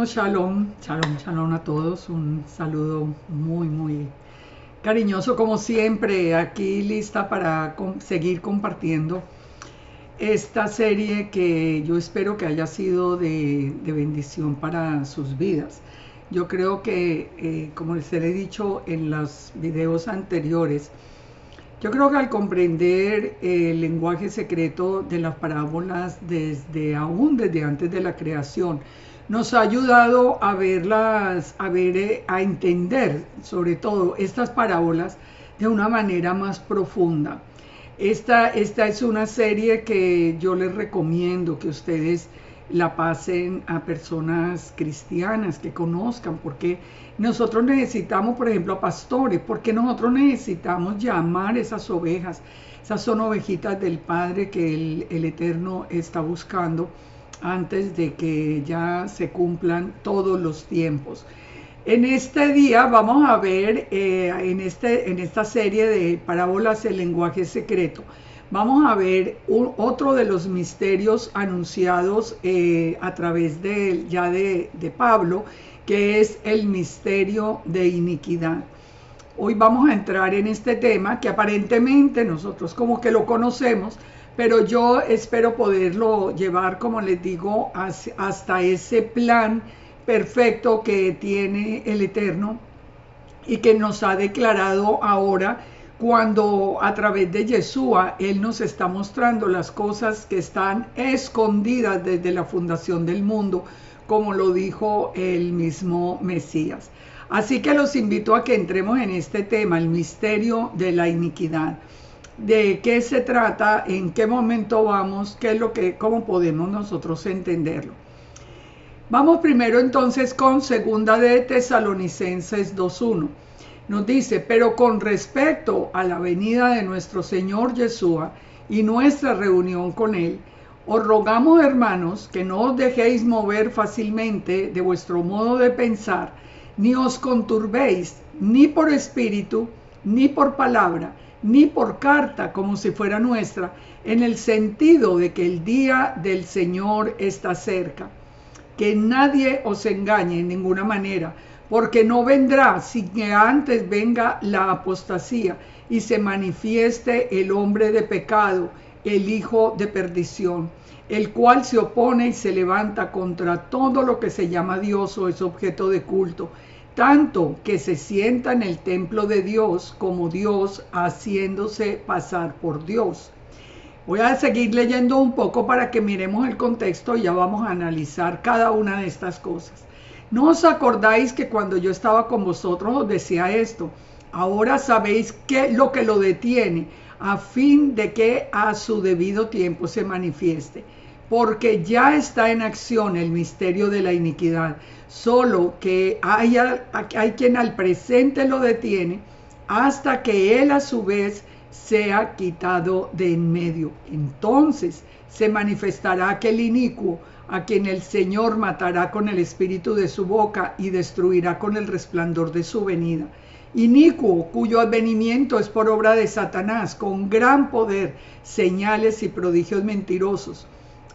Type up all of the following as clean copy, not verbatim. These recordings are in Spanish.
Bueno, shalom, shalom, shalom a todos. Un saludo muy cariñoso como siempre. Aquí lista para seguir compartiendo esta serie que yo espero que haya sido de bendición para sus vidas. Yo creo que, como les he dicho en los videos anteriores, yo creo que al comprender el lenguaje secreto de las parábolas desde antes de la creación, nos ha ayudado a verlas, a entender sobre todo estas parábolas de una manera más profunda. Esta es una serie que yo les recomiendo que ustedes la pasen a personas cristianas que conozcan, porque nosotros necesitamos, por ejemplo, a pastores, porque nosotros necesitamos llamar esas ovejas. Esas son ovejitas del Padre que el Eterno está buscando antes de que ya se cumplan todos los tiempos. En este día vamos a ver, en esta serie de parábolas el lenguaje secreto, vamos a ver otro de los misterios anunciados a través de Pablo, que es el misterio de iniquidad. Hoy vamos a entrar en este tema que aparentemente nosotros como que lo conocemos, pero yo espero poderlo llevar, como les digo, hasta ese plan perfecto que tiene el Eterno y que nos ha declarado ahora cuando a través de Yeshua Él nos está mostrando las cosas que están escondidas desde la fundación del mundo, como lo dijo el mismo Mesías. Así que los invito a que entremos en este tema, el misterio de la iniquidad. ¿De qué se trata? ¿En qué momento vamos? ¿Qué es cómo podemos nosotros entenderlo? Vamos primero entonces con segunda de Tesalonicenses 2:1. Nos dice, pero con respecto a la venida de nuestro Señor Yeshua y nuestra reunión con Él, os rogamos, hermanos, que no os dejéis mover fácilmente de vuestro modo de pensar, ni os conturbéis, ni por espíritu, ni por palabra, ni por carta como si fuera nuestra, en el sentido de que el día del Señor está cerca. Que nadie os engañe en ninguna manera, porque no vendrá sin que antes venga la apostasía y se manifieste el hombre de pecado, el hijo de perdición, el cual se opone y se levanta contra todo lo que se llama Dios o es objeto de culto, tanto que se sienta en el templo de Dios como Dios, haciéndose pasar por Dios. Voy a seguir leyendo un poco para que miremos el contexto y ya vamos a analizar cada una de estas cosas. ¿No os acordáis que cuando yo estaba con vosotros os decía esto? Ahora sabéis lo que lo detiene, a fin de que a su debido tiempo se manifieste. Porque ya está en acción el misterio de la iniquidad, solo que hay quien al presente lo detiene, hasta que él a su vez sea quitado de en medio. Entonces se manifestará aquel inicuo, a quien el Señor matará con el espíritu de su boca y destruirá con el resplandor de su venida. Inicuo, cuyo advenimiento es por obra de Satanás, con gran poder, señales y prodigios mentirosos.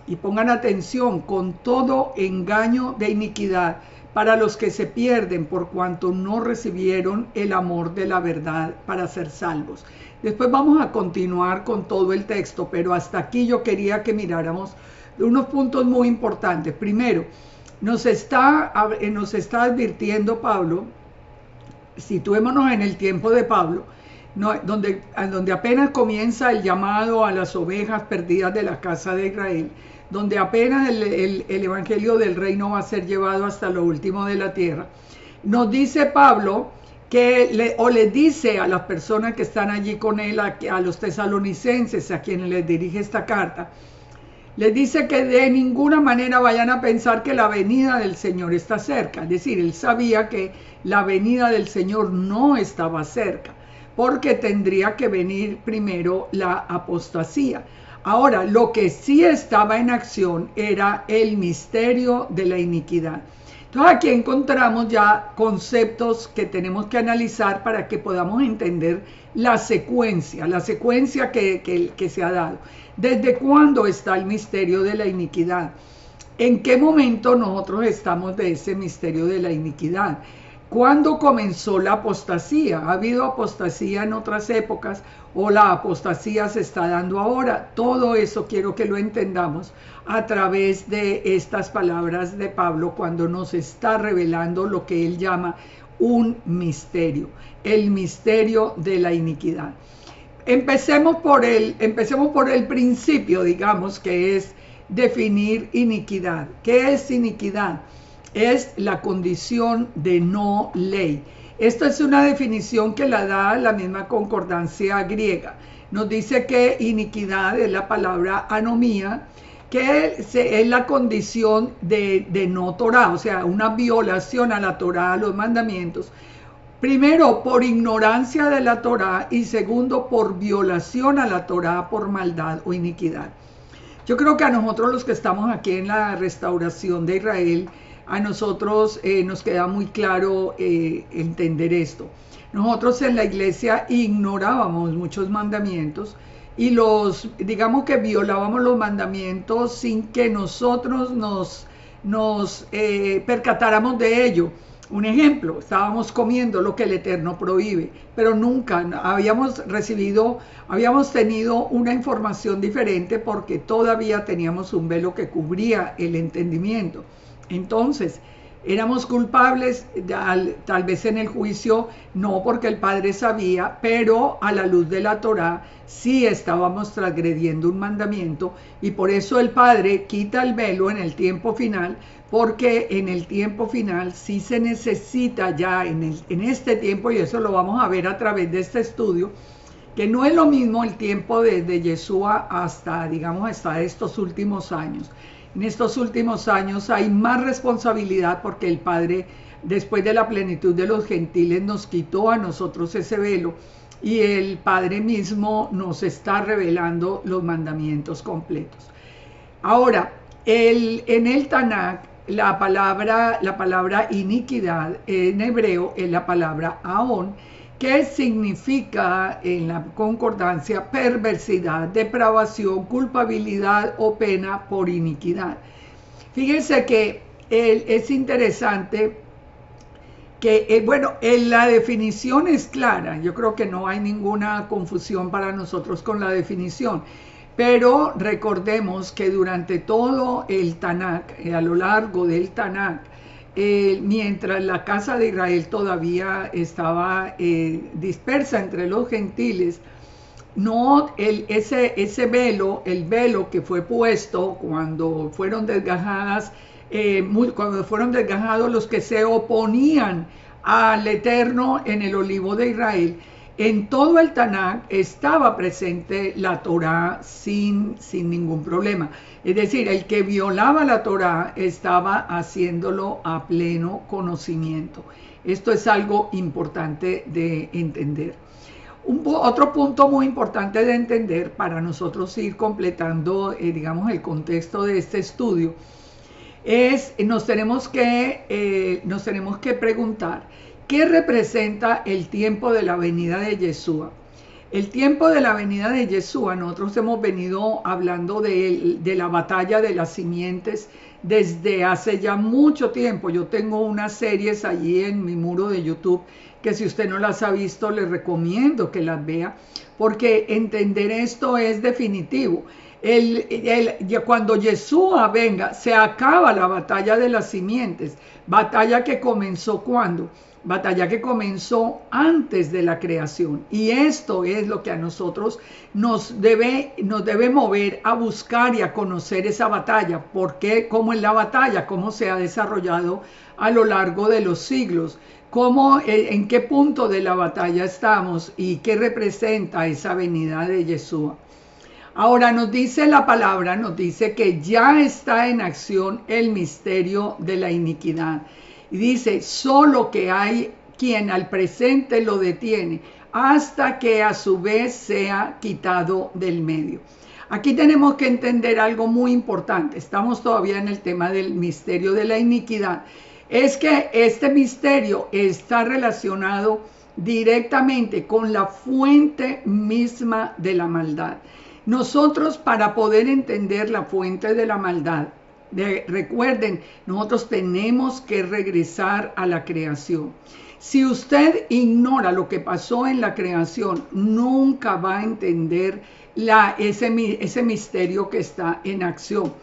Y pongan atención, con todo engaño de iniquidad, para los que se pierden por cuanto no recibieron el amor de la verdad para ser salvos. Después vamos a continuar con todo el texto, pero hasta aquí yo quería que miráramos unos puntos muy importantes. Primero, nos está advirtiendo Pablo, situémonos en el tiempo de Pablo, donde apenas comienza el llamado a las ovejas perdidas de la casa de Israel, donde apenas el evangelio del reino va a ser llevado hasta lo último de la tierra. Nos dice Pablo que les dice a las personas que están allí con él, a los tesalonicenses, a quienes les dirige esta carta, les dice que de ninguna manera vayan a pensar que la venida del Señor está cerca. Es decir, él sabía que la venida del Señor no estaba cerca, porque tendría que venir primero la apostasía. Ahora, lo que sí estaba en acción era el misterio de la iniquidad. Entonces aquí encontramos ya conceptos que tenemos que analizar para que podamos entender la secuencia que se ha dado. ¿Desde cuándo está el misterio de la iniquidad? ¿En qué momento nosotros estamos de ese misterio de la iniquidad? ¿Cuándo comenzó la apostasía? ¿Ha habido apostasía en otras épocas o la apostasía se está dando ahora? Todo eso quiero que lo entendamos a través de estas palabras de Pablo cuando nos está revelando lo que él llama un misterio, el misterio de la iniquidad. Empecemos por el principio, digamos, que es definir iniquidad. ¿Qué es iniquidad? Es la condición de no ley. Esta es una definición que la da la misma concordancia griega. Nos dice que iniquidad es la palabra anomía, que es la condición de no Torah, o sea, una violación a la Torah, a los mandamientos. Primero, por ignorancia de la Torá y segundo, por violación a la Torá por maldad o iniquidad. Yo creo que a nosotros los que estamos aquí en la restauración de Israel, a nosotros nos queda muy claro entender esto. Nosotros en la iglesia ignorábamos muchos mandamientos y digamos que violábamos los mandamientos sin que nosotros nos percatáramos de ello. Un ejemplo, estábamos comiendo lo que el Eterno prohíbe, pero nunca habíamos tenido una información diferente porque todavía teníamos un velo que cubría el entendimiento. Entonces, éramos culpables, tal vez en el juicio, no porque el Padre sabía, pero a la luz de la Torá sí estábamos transgrediendo un mandamiento y por eso el Padre quita el velo en el tiempo final, porque en el tiempo final sí se necesita ya en este tiempo, y eso lo vamos a ver a través de este estudio, que no es lo mismo el tiempo desde Yeshua hasta estos últimos años. En estos últimos años hay más responsabilidad porque el Padre, después de la plenitud de los gentiles, nos quitó a nosotros ese velo y el Padre mismo nos está revelando los mandamientos completos. Ahora, en el Tanakh, la palabra iniquidad en hebreo es la palabra aón, que significa en la concordancia perversidad, depravación, culpabilidad o pena por iniquidad. Fíjense que es interesante que, la definición es clara. Yo creo que no hay ninguna confusión para nosotros con la definición. Pero recordemos que durante todo el Tanakh, a lo largo del Tanakh, mientras la casa de Israel todavía estaba dispersa entre los gentiles, ese velo, el velo que fue puesto cuando fueron desgajados los que se oponían al Eterno en el olivo de Israel, en todo el Tanakh estaba presente la Torá sin ningún problema. Es decir, el que violaba la Torá estaba haciéndolo a pleno conocimiento. Esto es algo importante de entender. Otro punto muy importante de entender para nosotros ir completando, el contexto de este estudio, es nos tenemos que preguntar, ¿qué representa el tiempo de la venida de Yeshua? El tiempo de la venida de Yeshua, nosotros hemos venido hablando de la batalla de las simientes desde hace ya mucho tiempo. Yo tengo unas series allí en mi muro de YouTube que si usted no las ha visto, le recomiendo que las vea, porque entender esto es definitivo. Cuando Yeshua venga, se acaba la batalla de las simientes, batalla que comenzó ¿cuándo? Batalla que comenzó antes de la creación, y esto es lo que a nosotros nos debe mover a buscar y a conocer esa batalla. ¿Por qué? ¿Cómo es la batalla? ¿Cómo se ha desarrollado a lo largo de los siglos? ¿En qué punto de la batalla estamos y qué representa esa venida de Yeshua? Ahora nos dice la palabra, nos dice que ya está en acción el misterio de la iniquidad. Y dice, solo que hay quien al presente lo detiene hasta que a su vez sea quitado del medio. Aquí tenemos que entender algo muy importante. Estamos todavía en el tema del misterio de la iniquidad. Es que este misterio está relacionado directamente con la fuente misma de la maldad. Nosotros, para poder entender la fuente de la maldad, Recuerden, nosotros tenemos que regresar a la creación. Si usted ignora lo que pasó en la creación, nunca va a entender ese misterio que está en acción.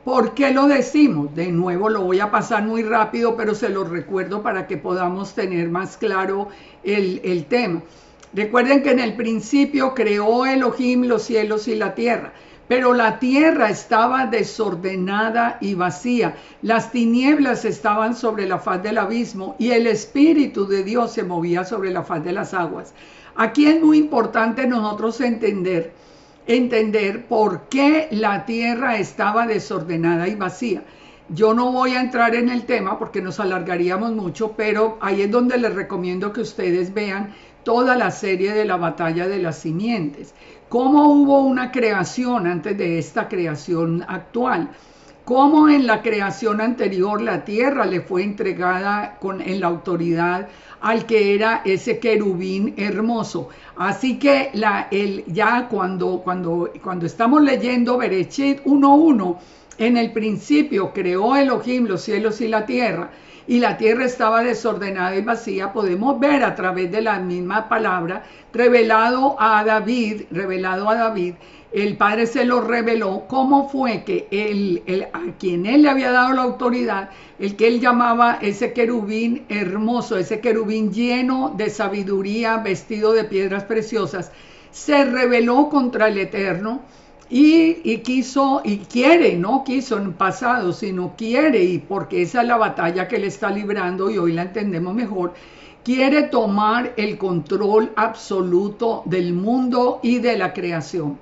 ¿Por qué lo decimos? De nuevo lo voy a pasar muy rápido, pero se lo recuerdo para que podamos tener más claro el tema. Recuerden que en el principio creó Elohim los cielos y la tierra, pero la tierra estaba desordenada y vacía. Las tinieblas estaban sobre la faz del abismo y el Espíritu de Dios se movía sobre la faz de las aguas. Aquí es muy importante nosotros entender por qué la tierra estaba desordenada y vacía. Yo no voy a entrar en el tema porque nos alargaríamos mucho, pero ahí es donde les recomiendo que ustedes vean toda la serie de la batalla de las simientes. Cómo hubo una creación antes de esta creación actual. Cómo en la creación anterior la tierra le fue entregada en la autoridad al que era ese querubín hermoso. Así que ya cuando estamos leyendo Bereshit 1:1, en el principio creó Elohim los cielos y la tierra estaba desordenada y vacía, podemos ver a través de la misma palabra revelado a David, el Padre se lo reveló, cómo fue que a quien él le había dado la autoridad, el que él llamaba ese querubín hermoso, ese querubín lleno de sabiduría, vestido de piedras preciosas, se rebeló contra el Eterno. Y quiso y quiere, no quiso en pasado, sino quiere, y porque esa es la batalla que él está librando y hoy la entendemos mejor, quiere tomar el control absoluto del mundo y de la creación.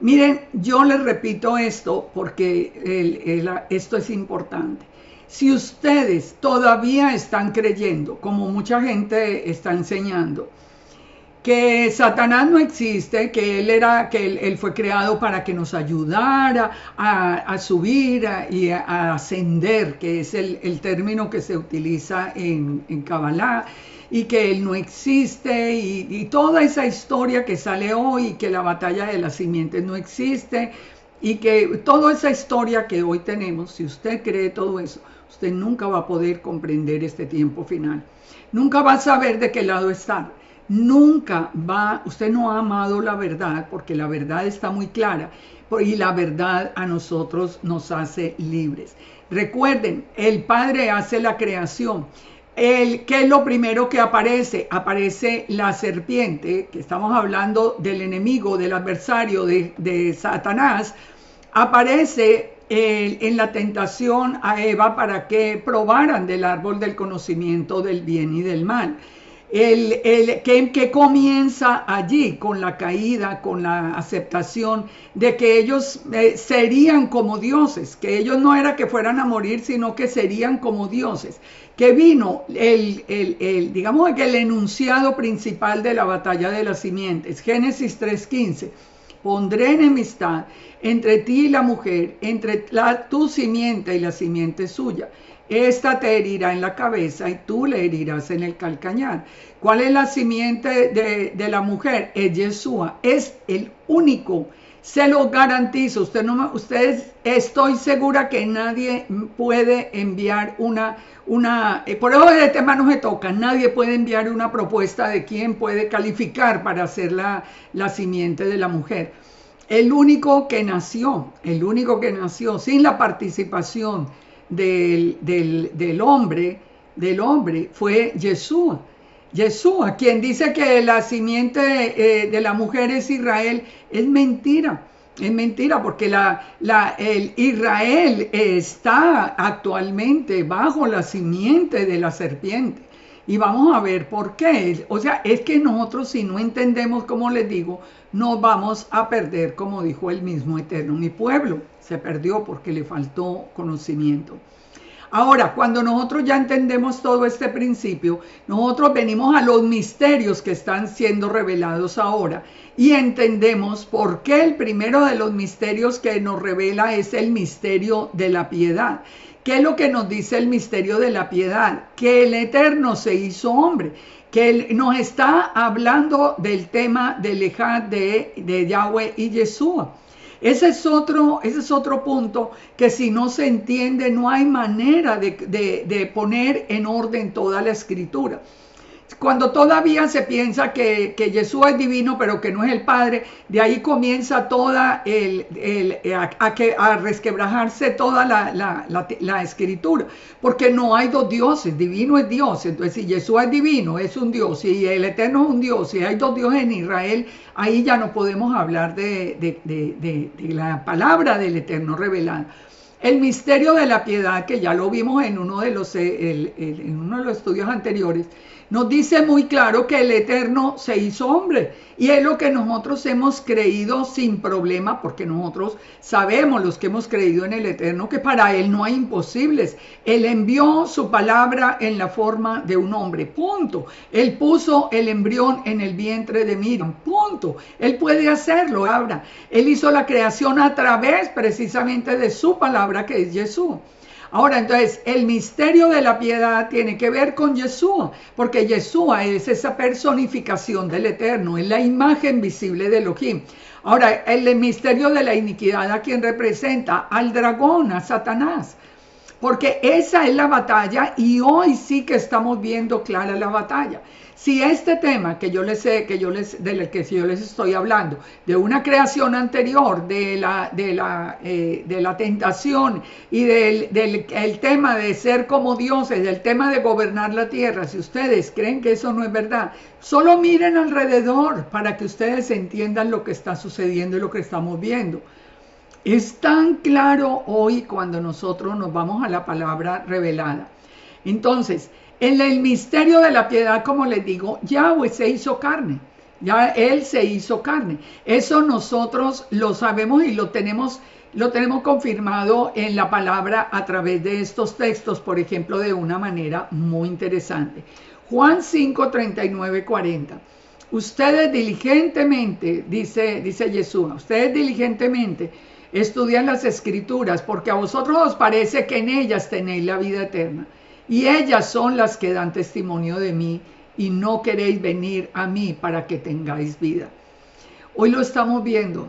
Miren, yo les repito esto porque esto es importante. Si ustedes todavía están creyendo, como mucha gente está enseñando, que Satanás no existe, que él fue creado para que nos ayudara a subir y a ascender, que es el término que se utiliza en Kabbalah, y que él no existe, y toda esa historia que sale hoy, que la batalla de las simientes no existe, y que toda esa historia que hoy tenemos, si usted cree todo eso, usted nunca va a poder comprender este tiempo final. Nunca va a saber de qué lado está. Usted no ha amado la verdad porque la verdad está muy clara y la verdad a nosotros nos hace libres. Recuerden, el Padre hace la creación. ¿Qué es lo primero que aparece? Aparece la serpiente, que estamos hablando del enemigo, del adversario de Satanás. Aparece en la tentación a Eva para que probaran del árbol del conocimiento del bien y del mal. Que comienza allí con la caída, con la aceptación de que ellos serían como dioses, que ellos no era que fueran a morir, sino que serían como dioses, que vino digamos que el enunciado principal de la batalla de las simientes, Génesis 3:15, pondré enemistad entre ti y la mujer, entre tu simiente y la simiente suya. Esta te herirá en la cabeza y tú le herirás en el calcañar. ¿Cuál es la simiente de la mujer? Es Yeshua, es el único. Se lo garantizo. Ustedes, estoy segura que nadie puede enviar por eso el tema no se toca. Nadie puede enviar una propuesta de quién puede calificar para ser la simiente de la mujer. El único que nació sin la participación del hombre fue Yeshua. Quien dice que la simiente de la mujer es Israel, es mentira. Es mentira porque el Israel está actualmente bajo la simiente de la serpiente. Y vamos a ver por qué. O sea, es que nosotros si no entendemos, como les digo, nos vamos a perder, como dijo el mismo Eterno. Mi pueblo se perdió porque le faltó conocimiento. Ahora, cuando nosotros ya entendemos todo este principio, nosotros venimos a los misterios que están siendo revelados ahora y entendemos por qué el primero de los misterios que nos revela es el misterio de la piedad. ¿Qué es lo que nos dice el misterio de la piedad? Que el Eterno se hizo hombre, que Él nos está hablando del tema del Ejad de Yahweh y Yeshua. Ese es otro punto que si no se entiende no hay manera de poner en orden toda la escritura. Cuando todavía se piensa que Jesús es divino, pero que no es el Padre, de ahí comienza toda a resquebrajarse toda la escritura, porque no hay dos dioses, divino es Dios. Entonces, si Jesús es divino, es un Dios, y el Eterno es un Dios, y hay dos dioses en Israel, ahí ya no podemos hablar de la palabra del Eterno revelada. El misterio de la piedad, que ya lo vimos en uno de los estudios anteriores, nos dice muy claro que el Eterno se hizo hombre, y es lo que nosotros hemos creído sin problema, porque nosotros sabemos, los que hemos creído en el Eterno, que para Él no hay imposibles. Él envió su palabra en la forma de un hombre, punto. Él puso el embrión en el vientre de Miriam, punto. Él puede hacerlo. Él hizo la creación a través precisamente de su palabra, que es Jesús. Ahora, entonces, el misterio de la piedad tiene que ver con Yeshua, porque Yeshua es esa personificación del Eterno, es la imagen visible de Elohim. Ahora, el misterio de la iniquidad, ¿a quién representa? Al dragón, a Satanás. Porque esa es la batalla, y hoy sí que estamos viendo clara la batalla. Si este tema del que yo les estoy hablando, de una creación anterior, de la tentación y el tema de ser como dioses, del tema de gobernar la tierra, si ustedes creen que eso no es verdad, solo miren alrededor para que ustedes entiendan lo que está sucediendo y lo que estamos viendo. Es tan claro hoy cuando nosotros nos vamos a la palabra revelada. Entonces, en el misterio de la piedad, como les digo, Yahweh se hizo carne. Ya Él se hizo carne. Eso nosotros lo sabemos y lo tenemos confirmado en la palabra a través de estos textos, por ejemplo, de una manera muy interesante. Juan 5, 39, 40. Ustedes diligentemente, dice Yeshua, ustedes diligentemente estudian las escrituras, porque a vosotros os parece que en ellas tenéis la vida eterna, y ellas son las que dan testimonio de mí, y no queréis venir a mí para que tengáis vida. Hoy lo estamos viendo.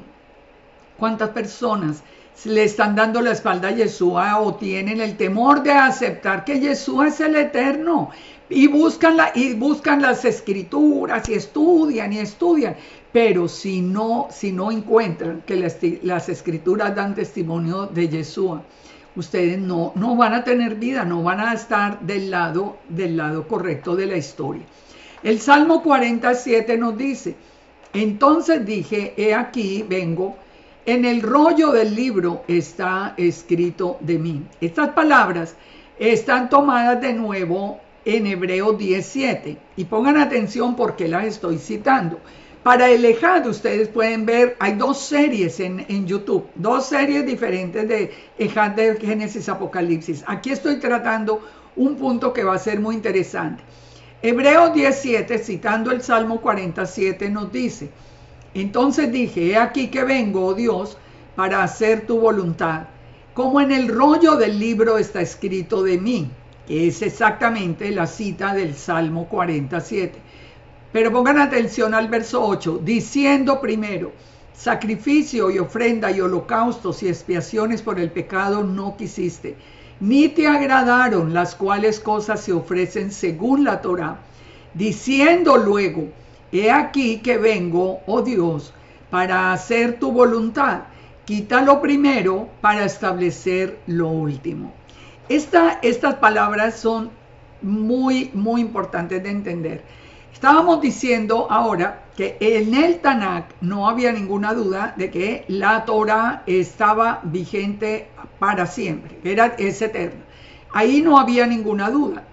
¿Cuántas personas le están dando la espalda a Yeshua o tienen el temor de aceptar que Yeshua es el Eterno? Y buscan las escrituras y estudian, pero si no encuentran que las escrituras dan testimonio de Yeshua, ustedes no van a tener vida, no van a estar del lado correcto de la historia. El Salmo 47 nos dice: entonces dije, he aquí vengo, en el rollo del libro está escrito de mí. Estas palabras están tomadas de nuevo en Hebreos 17, y pongan atención porque las estoy citando. Para el Ejad ustedes pueden ver, hay dos series en YouTube, dos series diferentes de Ejad de Génesis Apocalipsis. Aquí estoy tratando un punto que va a ser muy interesante. Hebreos 17, citando el Salmo 47, nos dice: entonces dije, he aquí que vengo, oh Dios, para hacer tu voluntad, como en el rollo del libro está escrito de mí, que es exactamente la cita del Salmo 47. Pero pongan atención al verso 8, diciendo primero: sacrificio y ofrenda y holocaustos y expiaciones por el pecado no quisiste, ni te agradaron las cuales cosas se ofrecen según la Torá. Diciendo luego: he aquí que vengo, oh Dios, para hacer tu voluntad. Quita lo primero para establecer lo último. Estas palabras son muy, muy importantes de entender. Estábamos diciendo ahora que en el Tanakh no había ninguna duda de que la Torah estaba vigente para siempre, es eterna. Ahí no había ninguna duda,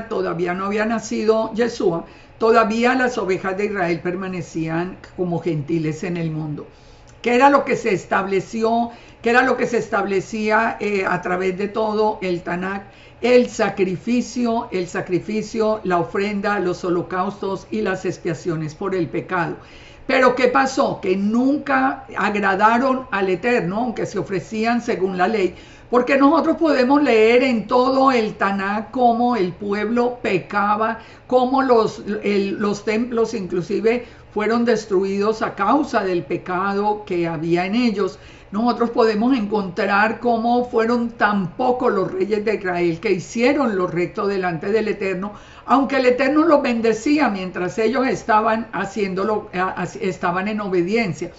todavía no había nacido Yeshua, todavía las ovejas de Israel permanecían como gentiles en el mundo. ¿Qué era lo que se estableció? ¿Qué era lo que se establecía a través de todo el Tanakh? El sacrificio, la ofrenda, los holocaustos y las expiaciones por el pecado. Pero ¿qué pasó? Que nunca agradaron al Eterno, aunque se ofrecían según la ley, porque nosotros podemos leer en todo el Tanaj cómo el pueblo pecaba, cómo los templos inclusive fueron destruidos a causa del pecado que había en ellos. Nosotros podemos encontrar cómo fueron tan pocos los reyes de Israel que hicieron lo recto delante del Eterno, aunque el Eterno los bendecía mientras ellos estaban haciéndolo, estaban en obediencia.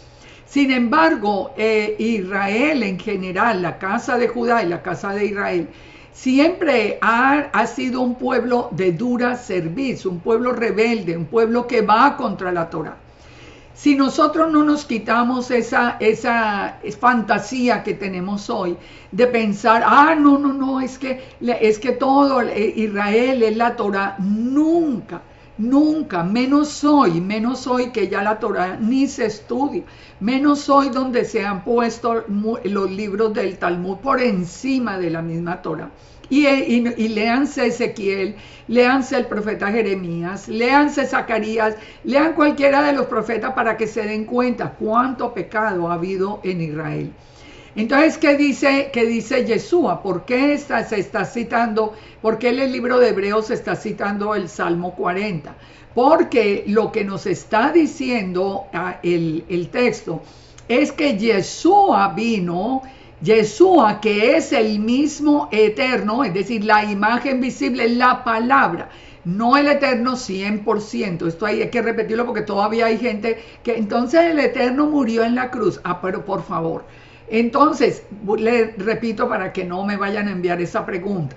Sin embargo, Israel en general, la casa de Judá y la casa de Israel, siempre ha sido un pueblo de dura cerviz, un pueblo rebelde, un pueblo que va contra la Torá. Si nosotros no nos quitamos esa fantasía que tenemos hoy de pensar, no, es que todo Israel es la Torá, nunca, menos hoy que ya la Torá ni se estudia, menos hoy donde se han puesto los libros del Talmud por encima de la misma Torá. Y léanse Ezequiel, léanse el profeta Jeremías, léanse Zacarías, lean cualquiera de los profetas para que se den cuenta cuánto pecado ha habido en Israel. Entonces, ¿qué dice Yeshua? ¿Por qué se está citando? ¿Por qué en el libro de Hebreos se está citando el Salmo 40? Porque lo que nos está diciendo el texto es que Yeshua vino. Yeshua, que es el mismo eterno, es decir, la imagen visible, la palabra, no el eterno 100%. Esto hay que repetirlo porque todavía hay gente que entonces el eterno murió en la cruz. Pero por favor. Entonces, le repito para que no me vayan a enviar esa pregunta.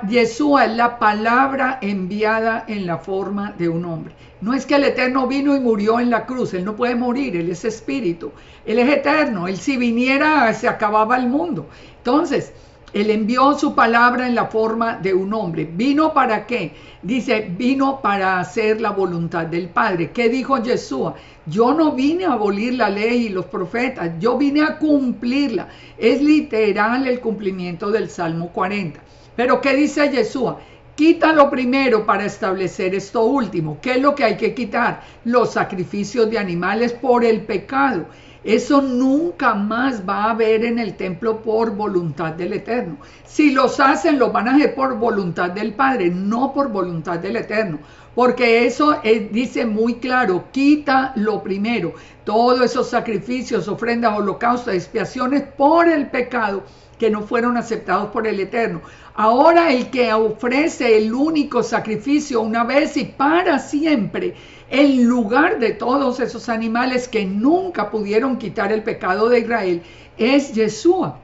Yeshua es la palabra enviada en la forma de un hombre. No es que el Eterno vino y murió en la cruz, Él no puede morir, Él es espíritu, Él es eterno, Él si viniera se acababa el mundo. Entonces, Él envió su palabra en la forma de un hombre. ¿Vino para qué? Dice, vino para hacer la voluntad del Padre. ¿Qué dijo Yeshua? Yo no vine a abolir la ley y los profetas, yo vine a cumplirla. Es literal el cumplimiento del Salmo 40. Pero ¿qué dice Yeshua? Quita lo primero para establecer esto último. ¿Qué es lo que hay que quitar? Los sacrificios de animales por el pecado. Eso nunca más va a haber en el templo por voluntad del Eterno. Si los hacen, los van a hacer por voluntad del Padre, no por voluntad del Eterno. Porque eso dice muy claro, quita lo primero. Todos esos sacrificios, ofrendas, holocaustos, expiaciones por el pecado que no fueron aceptados por el Eterno. Ahora el que ofrece el único sacrificio una vez y para siempre, en lugar de todos esos animales que nunca pudieron quitar el pecado de Israel, es Yeshua.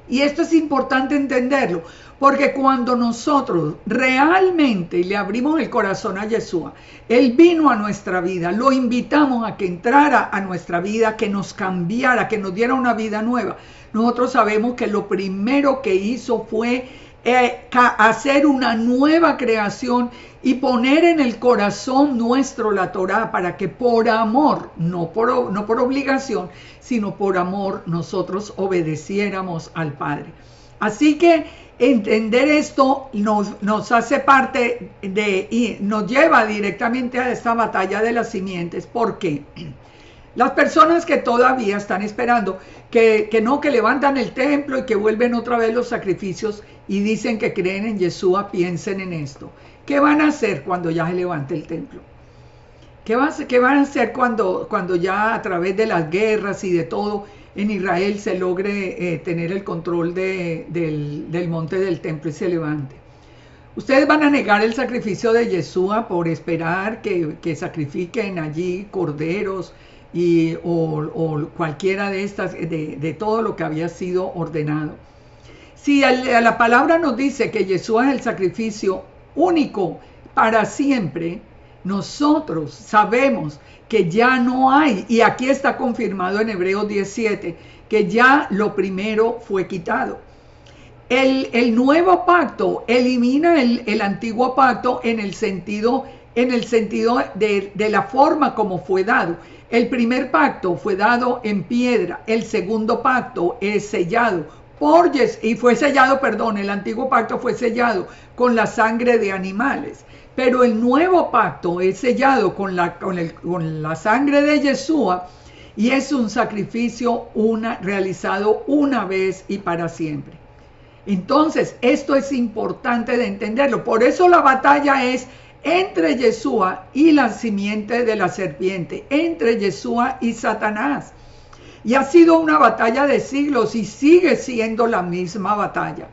Y esto es importante entenderlo, porque cuando nosotros realmente le abrimos el corazón a Yeshua, Él vino a nuestra vida, lo invitamos a que entrara a nuestra vida, que nos cambiara, que nos diera una vida nueva. Nosotros sabemos que lo primero que hizo fue hacer una nueva creación y poner en el corazón nuestro la Torá para que por amor, no por obligación, sino por amor nosotros obedeciéramos al Padre. Así que entender esto nos hace parte y nos lleva directamente a esta batalla de las simientes. ¿Por qué? Las personas que todavía están esperando que levantan el templo y que vuelven otra vez los sacrificios y dicen que creen en Yeshua, piensen en esto. ¿Qué van a hacer cuando ya se levante el templo? ¿Qué van a hacer cuando ya a través de las guerras y de todo en Israel se logre tener el control del monte del templo y se levante? Ustedes van a negar el sacrificio de Yeshua por esperar que sacrifiquen allí corderos o cualquiera de estas, de todo lo que había sido ordenado. Si la palabra nos dice que Yeshua es el sacrificio único para siempre, nosotros sabemos que ya no hay, y aquí está confirmado en Hebreos 17, que ya lo primero fue quitado. El nuevo pacto elimina el antiguo pacto en el sentido de la forma como fue dado. El primer pacto fue dado en piedra, el segundo pacto es sellado el antiguo pacto fue sellado con la sangre de animales, pero el nuevo pacto es sellado con la sangre de Yeshua, y es un sacrificio realizado una vez y para siempre. Entonces, esto es importante de entenderlo. Por eso la batalla es entre Yeshua y la simiente de la serpiente, entre Yeshua y Satanás. Y ha sido una batalla de siglos y sigue siendo la misma batalla.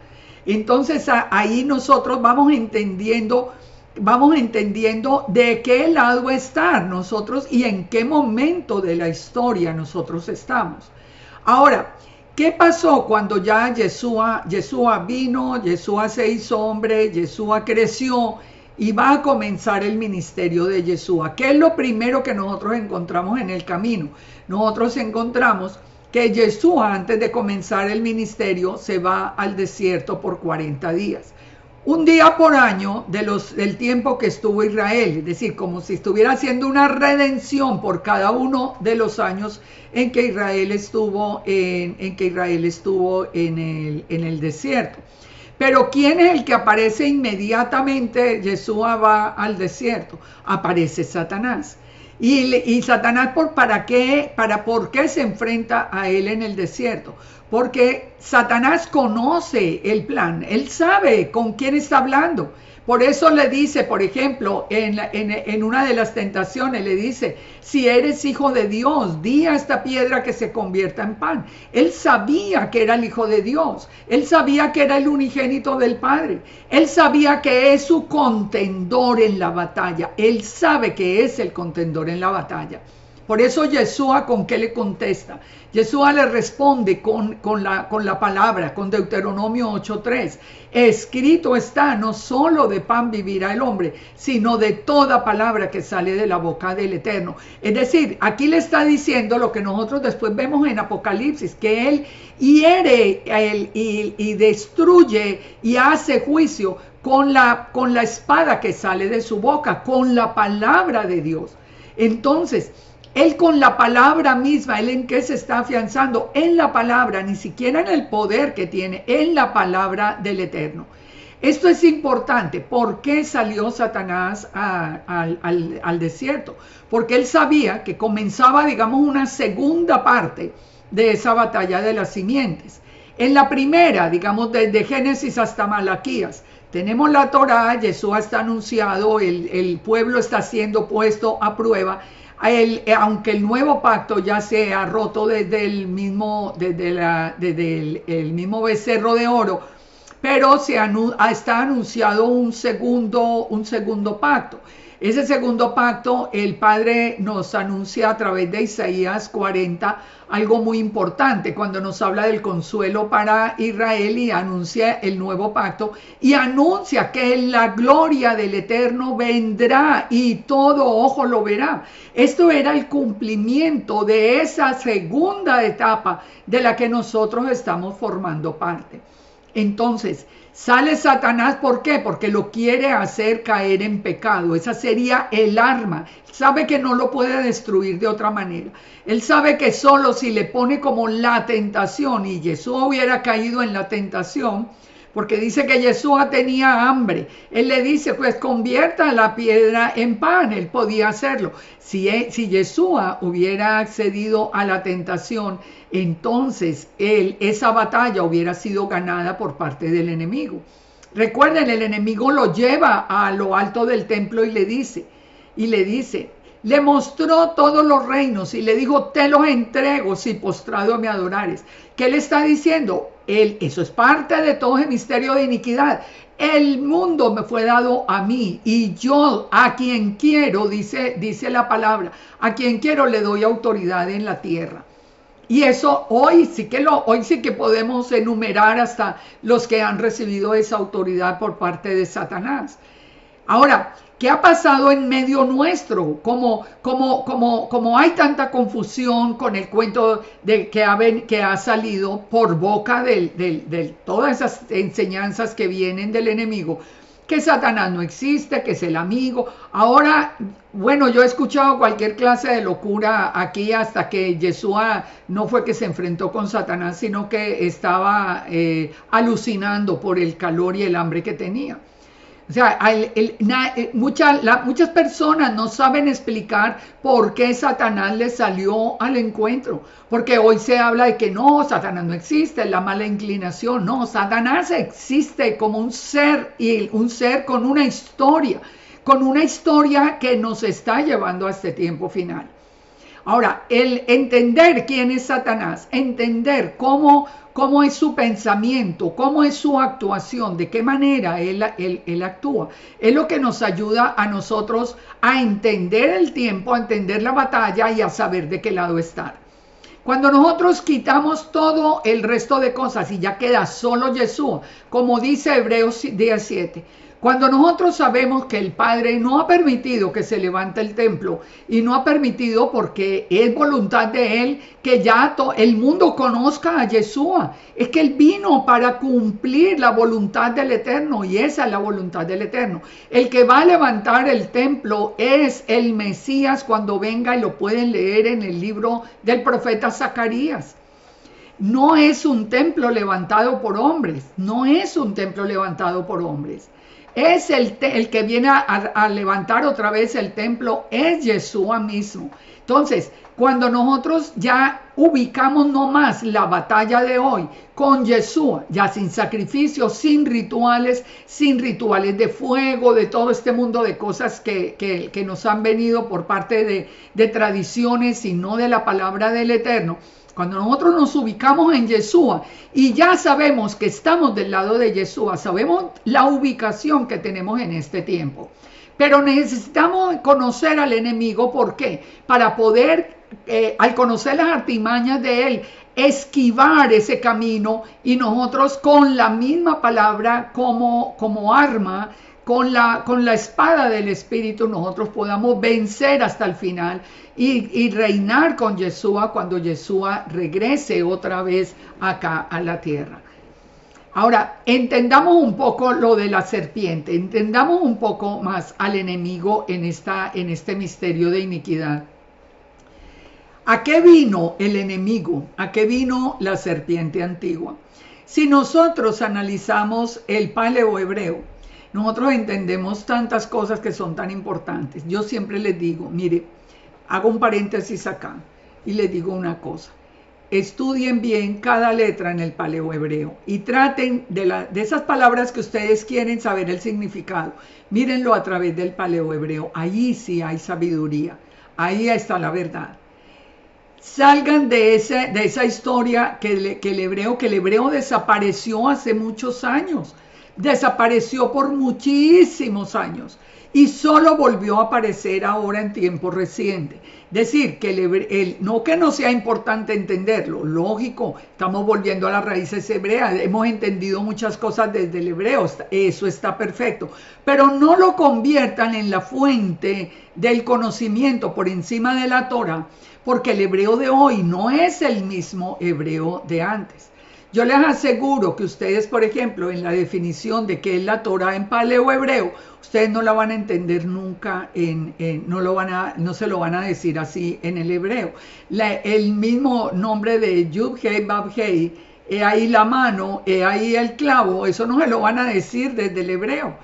Entonces ahí nosotros vamos entendiendo de qué lado estar nosotros y en qué momento de la historia nosotros estamos. Ahora, ¿qué pasó cuando ya Yeshua vino, Yeshua se hizo hombre, Yeshua creció y va a comenzar el ministerio de Yeshua? ¿Qué es lo primero que nosotros encontramos en el camino? Nosotros encontramos que Yeshua, antes de comenzar el ministerio, se va al desierto por 40 días. Un día por año del tiempo que estuvo Israel, es decir, como si estuviera haciendo una redención por cada uno de los años en que Israel estuvo en el desierto. Pero ¿quién es el que aparece inmediatamente? Yeshua va al desierto, aparece Satanás. Y Satanás, ¿por qué se enfrenta a él en el desierto? Porque Satanás conoce el plan, él sabe con quién está hablando. Por eso le dice, por ejemplo, en una de las tentaciones, le dice, si eres hijo de Dios, di a esta piedra que se convierta en pan. Él sabía que era el hijo de Dios, él sabía que era el unigénito del Padre, él sabía que es su contendor en la batalla, él sabe que es el contendor en la batalla. Por eso Yeshua, ¿con qué le contesta? Yeshua le responde con la palabra, con Deuteronomio 8:3. Escrito está, no solo de pan vivirá el hombre, sino de toda palabra que sale de la boca del Eterno. Es decir, aquí le está diciendo lo que nosotros después vemos en Apocalipsis, que él hiere y destruye y hace juicio con la espada que sale de su boca, con la palabra de Dios. Entonces, él con la palabra misma, ¿él en qué se está afianzando? En la palabra, ni siquiera en el poder que tiene, en la palabra del Eterno. Esto es importante. ¿Por qué salió Satanás al desierto? Porque él sabía que comenzaba, digamos, una segunda parte de esa batalla de las simientes. En la primera, digamos, desde Génesis hasta Malaquías, tenemos la Torá, Yeshua está anunciado, el pueblo está siendo puesto a prueba. Aunque el nuevo pacto ya se ha roto desde el mismo becerro de oro, pero está anunciado un segundo pacto. Ese segundo pacto, el Padre nos anuncia a través de Isaías 40 algo muy importante cuando nos habla del consuelo para Israel y anuncia el nuevo pacto y anuncia que la gloria del Eterno vendrá y todo ojo lo verá. Esto era el cumplimiento de esa segunda etapa de la que nosotros estamos formando parte. Entonces, sale Satanás, ¿por qué? Porque lo quiere hacer caer en pecado. Esa sería el arma. Sabe que no lo puede destruir de otra manera. Él sabe que solo si le pone como la tentación, y Yeshua hubiera caído en la tentación, porque dice que Yeshua tenía hambre. Él le dice, pues convierta la piedra en pan. Él podía hacerlo. Si Yeshua hubiera accedido a la tentación, entonces esa batalla hubiera sido ganada por parte del enemigo. Recuerden, el enemigo lo lleva a lo alto del templo y le dice, le mostró todos los reinos y le dijo, te los entrego si postrado me adorares. ¿Qué le está diciendo? Eso es parte de todo ese misterio de iniquidad. El mundo me fue dado a mí y yo a quien quiero, dice la palabra, a quien quiero le doy autoridad en la tierra. Y eso hoy sí que podemos enumerar hasta los que han recibido esa autoridad por parte de Satanás. Ahora, ¿qué ha pasado en medio nuestro? Como hay tanta confusión con el cuento que ha salido por boca de todas esas enseñanzas que vienen del enemigo, que Satanás no existe, que es el amigo. Ahora, bueno, yo he escuchado cualquier clase de locura aquí hasta que Yeshua no fue que se enfrentó con Satanás, sino que estaba alucinando por el calor y el hambre que tenía. O sea, muchas personas no saben explicar por qué Satanás le salió al encuentro. Porque hoy se habla de que no, Satanás no existe, la mala inclinación. No, Satanás existe como un ser, y un ser con una historia que nos está llevando a este tiempo final. Ahora, el entender quién es Satanás, entender cómo es su pensamiento, cómo es su actuación, de qué manera él actúa, es lo que nos ayuda a nosotros a entender el tiempo, a entender la batalla y a saber de qué lado estar. Cuando nosotros quitamos todo el resto de cosas y ya queda solo Yeshua, como dice Hebreos 17, cuando nosotros sabemos que el Padre no ha permitido que se levante el templo y no ha permitido porque es voluntad de Él que ya el mundo conozca a Yeshua, es que Él vino para cumplir la voluntad del Eterno y esa es la voluntad del Eterno. El que va a levantar el templo es el Mesías cuando venga y lo pueden leer en el libro del profeta Zacarías. No es un templo levantado por hombres, no es un templo levantado por hombres. Es el que viene a levantar otra vez el templo, es Yeshua mismo. Entonces, cuando nosotros ya ubicamos no más la batalla de hoy con Yeshua, ya sin sacrificios, sin rituales de fuego, de todo este mundo de cosas que nos han venido por parte de tradiciones y no de la palabra del Eterno. Cuando nosotros nos ubicamos en Yeshua y ya sabemos que estamos del lado de Yeshua, sabemos la ubicación que tenemos en este tiempo. Pero necesitamos conocer al enemigo, ¿por qué? Para poder, al conocer las artimañas de él, esquivar ese camino y nosotros con la misma palabra como arma, con la espada del Espíritu, nosotros podamos vencer hasta el final y reinar con Yeshua cuando Yeshua regrese otra vez acá a la tierra. Ahora, entendamos un poco lo de la serpiente, entendamos un poco más al enemigo en este misterio de iniquidad. ¿A qué vino el enemigo? ¿A qué vino la serpiente antigua? Si nosotros analizamos el paleo hebreo, nosotros entendemos tantas cosas que son tan importantes. Yo siempre les digo, mire, hago un paréntesis acá y les digo una cosa. Estudien bien cada letra en el paleo hebreo y traten de esas palabras que ustedes quieren saber el significado. Mírenlo a través del paleo hebreo. Allí sí hay sabiduría. Ahí está la verdad. Salgan de esa historia que el hebreo desapareció hace muchos años. Desapareció por muchísimos años y solo volvió a aparecer ahora en tiempo reciente. Decir que no que no sea importante entenderlo, lógico, estamos volviendo a las raíces hebreas, hemos entendido muchas cosas desde el hebreo, eso está perfecto, pero no lo conviertan en la fuente del conocimiento por encima de la Torah, porque el hebreo de hoy no es el mismo hebreo de antes. Yo les aseguro que ustedes, por ejemplo, en la definición de qué es la Torah en paleo hebreo, ustedes no la van a entender nunca, no se lo van a decir así en el hebreo. El mismo nombre de Yud Hei Vav Hei, ahí la mano, ahí el clavo, eso no se lo van a decir desde el hebreo.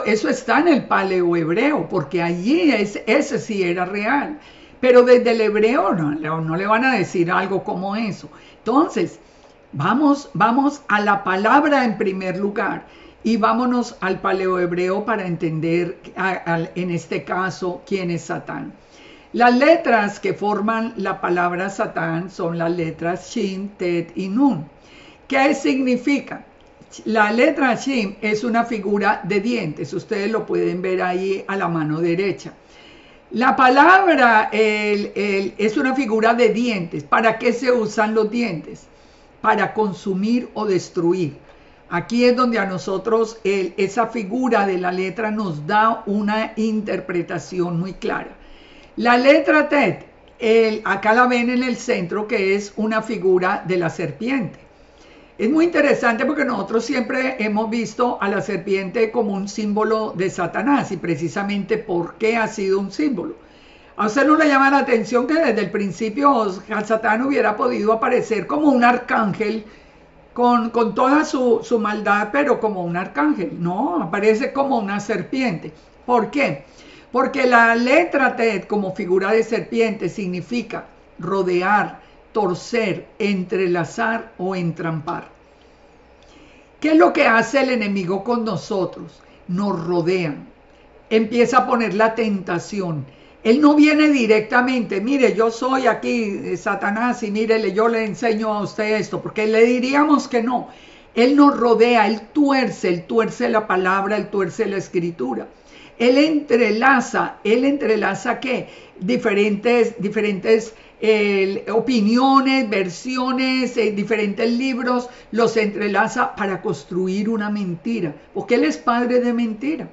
Eso está en el paleo hebreo, porque allí ese sí era real. Pero desde el hebreo no le van a decir algo como eso. Entonces, vamos a la palabra en primer lugar y vámonos al paleohebreo para entender en este caso quién es Satán. Las letras que forman la palabra Satán son las letras Shin, Tet y Nun. ¿Qué significa? La letra Shin es una figura de dientes, ustedes lo pueden ver ahí a la mano derecha. La palabra es una figura de dientes. ¿Para qué se usan los dientes? Para consumir o destruir. Aquí es donde a nosotros esa figura de la letra nos da una interpretación muy clara. La letra Tet, acá la ven en el centro, que es una figura de la serpiente. Es muy interesante porque nosotros siempre hemos visto a la serpiente como un símbolo de Satanás y precisamente por qué ha sido un símbolo. A usted no le llama la atención que desde el principio Satán hubiera podido aparecer como un arcángel con toda su maldad, pero como un arcángel. No, aparece como una serpiente. ¿Por qué? Porque la letra Tet como figura de serpiente significa rodear, torcer, entrelazar o entrampar. ¿Qué es lo que hace el enemigo con nosotros? Nos rodean, empieza a poner la tentación. Él no viene directamente, mire, yo soy aquí Satanás y mírele, yo le enseño a usted esto, porque le diríamos que no. Él nos rodea, él tuerce la palabra, él tuerce la escritura. Él entrelaza ¿qué? Diferentes opiniones, versiones, diferentes libros, los entrelaza para construir una mentira, porque él es padre de mentira.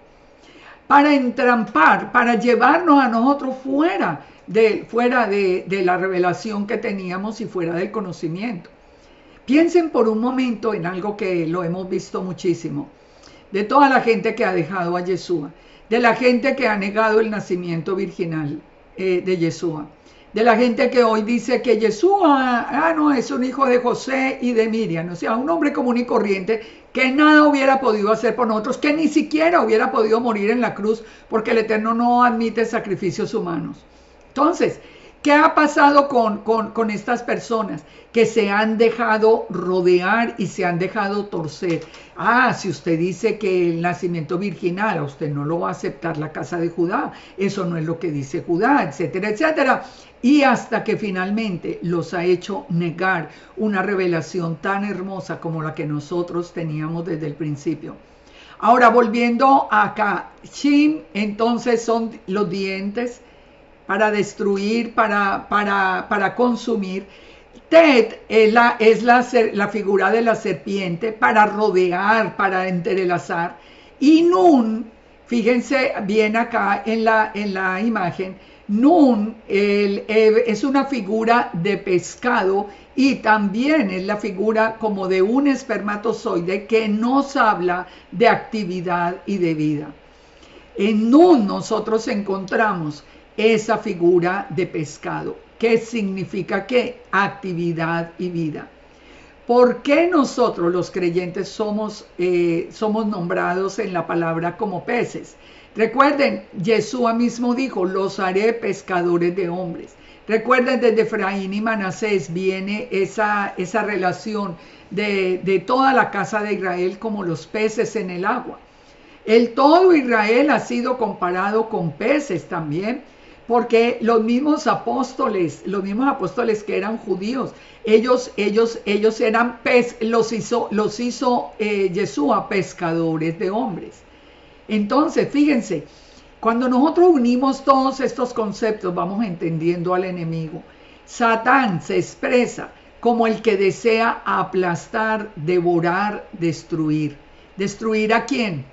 Para entrampar, para llevarnos a nosotros fuera de la revelación que teníamos y fuera del conocimiento. Piensen por un momento en algo que lo hemos visto muchísimo, de toda la gente que ha dejado a Yeshua, de la gente que ha negado el nacimiento virginal de Yeshua, de la gente que hoy dice que Yeshua, no, es un hijo de José y de Miriam, o sea, un hombre común y corriente que nada hubiera podido hacer por nosotros, que ni siquiera hubiera podido morir en la cruz, porque el Eterno no admite sacrificios humanos. Entonces, ¿qué ha pasado con estas personas que se han dejado rodear y se han dejado torcer? Si usted dice que el nacimiento virginal, a usted no lo va a aceptar la casa de Judá, eso no es lo que dice Judá, etcétera, etcétera. Y hasta que finalmente los ha hecho negar una revelación tan hermosa como la que nosotros teníamos desde el principio. Ahora, volviendo acá, Shin, entonces son los dientes para destruir, para consumir. Tet es la figura de la serpiente para rodear, para entrelazar. Y Nun, fíjense bien acá en la imagen, Nun es una figura de pescado y también es la figura como de un espermatozoide que nos habla de actividad y de vida. En Nun nosotros encontramos esa figura de pescado, que significa que actividad y vida. ¿Por qué nosotros los creyentes somos nombrados en la palabra como peces? Recuerden, Yeshua mismo dijo, los haré pescadores de hombres. Recuerden, desde Efraín y Manasés viene esa relación de toda la casa de Israel como los peces en el agua. El todo Israel ha sido comparado con peces también, porque los mismos apóstoles que eran judíos, ellos eran los hizo Yeshua pescadores de hombres. Entonces, fíjense, cuando nosotros unimos todos estos conceptos, vamos entendiendo al enemigo. Satán se expresa como el que desea aplastar, devorar, destruir. ¿Destruir a quién?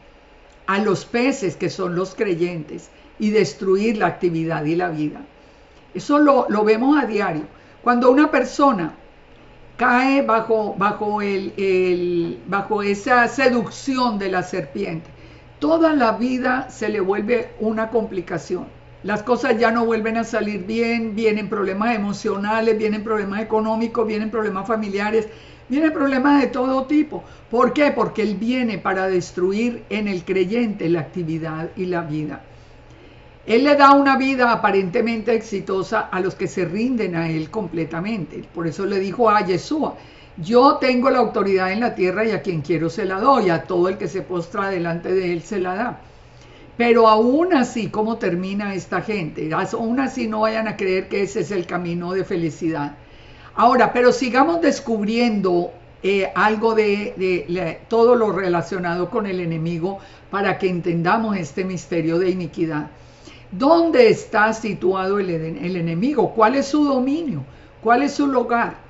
A los peces, que son los creyentes, y destruir la actividad y la vida. Eso lo vemos a diario. Cuando una persona cae bajo esa seducción de la serpiente, toda la vida se le vuelve una complicación. Las cosas ya no vuelven a salir bien, vienen problemas emocionales, vienen problemas económicos, vienen problemas familiares, vienen problemas de todo tipo. ¿Por qué? Porque él viene para destruir en el creyente la actividad y la vida. Él le da una vida aparentemente exitosa a los que se rinden a él completamente. Por eso le dijo a Yeshua, yo tengo la autoridad en la tierra y a quien quiero se la doy, a todo el que se postra delante de él se la da. Pero aún así, ¿cómo termina esta gente? Aún así no vayan a creer que ese es el camino de felicidad. Ahora, pero sigamos descubriendo algo de todo lo relacionado con el enemigo para que entendamos este misterio de iniquidad. ¿Dónde está situado el enemigo? ¿Cuál es su dominio? ¿Cuál es su lugar?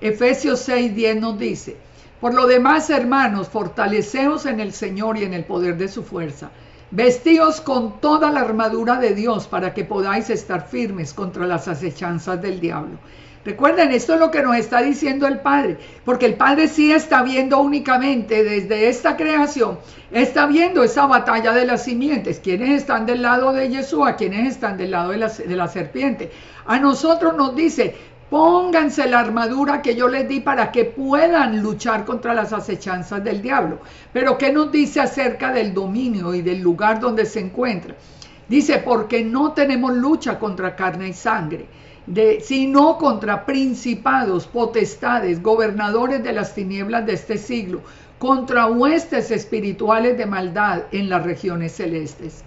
Efesios 6:10 nos dice, por lo demás, hermanos, fortaleceos en el Señor y en el poder de su fuerza. Vestíos con toda la armadura de Dios para que podáis estar firmes contra las acechanzas del diablo. Recuerden, esto es lo que nos está diciendo el Padre, porque el Padre sí está viendo únicamente desde esta creación, está viendo esa batalla de las simientes, quienes están del lado de Yeshua, quienes están del lado de la serpiente. A nosotros nos dice, Pónganse la armadura que yo les di para que puedan luchar contra las acechanzas del diablo. Pero ¿qué nos dice acerca del dominio y del lugar donde se encuentra? Dice, porque no tenemos lucha contra carne y sangre, sino contra principados, potestades, gobernadores de las tinieblas de este siglo, contra huestes espirituales de maldad en las regiones celestes.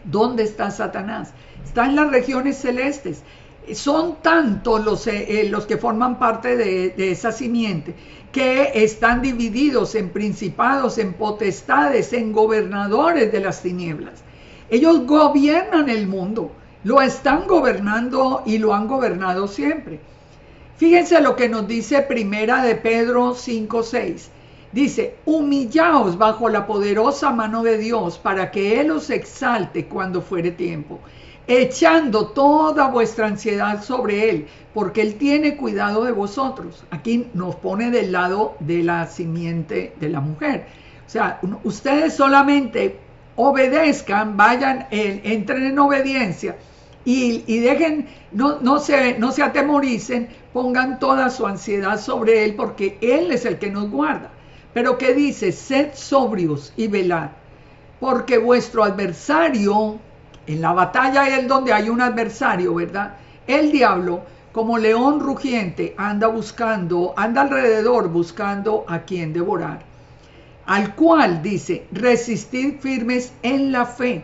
¿Dónde está Satanás? Está en las regiones celestes. Son tantos los que forman parte de esa simiente que están divididos en principados, en potestades, en gobernadores de las tinieblas. Ellos gobiernan el mundo, lo están gobernando y lo han gobernado siempre. Fíjense lo que nos dice Primera de Pedro 5:6. Dice, humillaos bajo la poderosa mano de Dios para que Él os exalte cuando fuere tiempo, echando toda vuestra ansiedad sobre Él, porque Él tiene cuidado de vosotros. Aquí nos pone del lado de la simiente de la mujer. O sea, ustedes solamente obedezcan, vayan, entren en obediencia y dejen, no se atemoricen, pongan toda su ansiedad sobre Él, porque Él es el que nos guarda. Pero ¿qué dice? Sed sobrios y velad, porque vuestro adversario, en la batalla es donde hay un adversario, ¿verdad? El diablo, como león rugiente, anda alrededor buscando a quien devorar. Al cual dice, resistid firmes en la fe.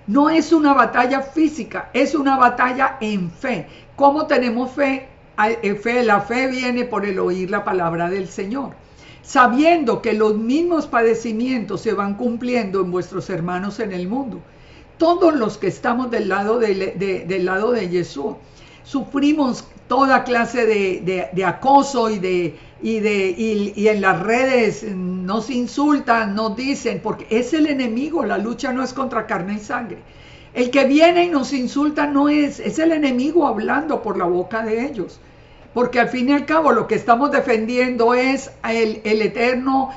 No es una batalla física, es una batalla en fe. ¿Cómo tenemos fe? La fe viene por el oír la palabra del Señor, sabiendo que los mismos padecimientos se van cumpliendo en vuestros hermanos en el mundo. Todos los que estamos del lado de Jesús sufrimos toda clase de acoso y en las redes nos insultan, nos dicen, porque es el enemigo. La lucha no es contra carne y sangre. El que viene y nos insulta es el enemigo hablando por la boca de ellos. Porque al fin y al cabo lo que estamos defendiendo es el eterno,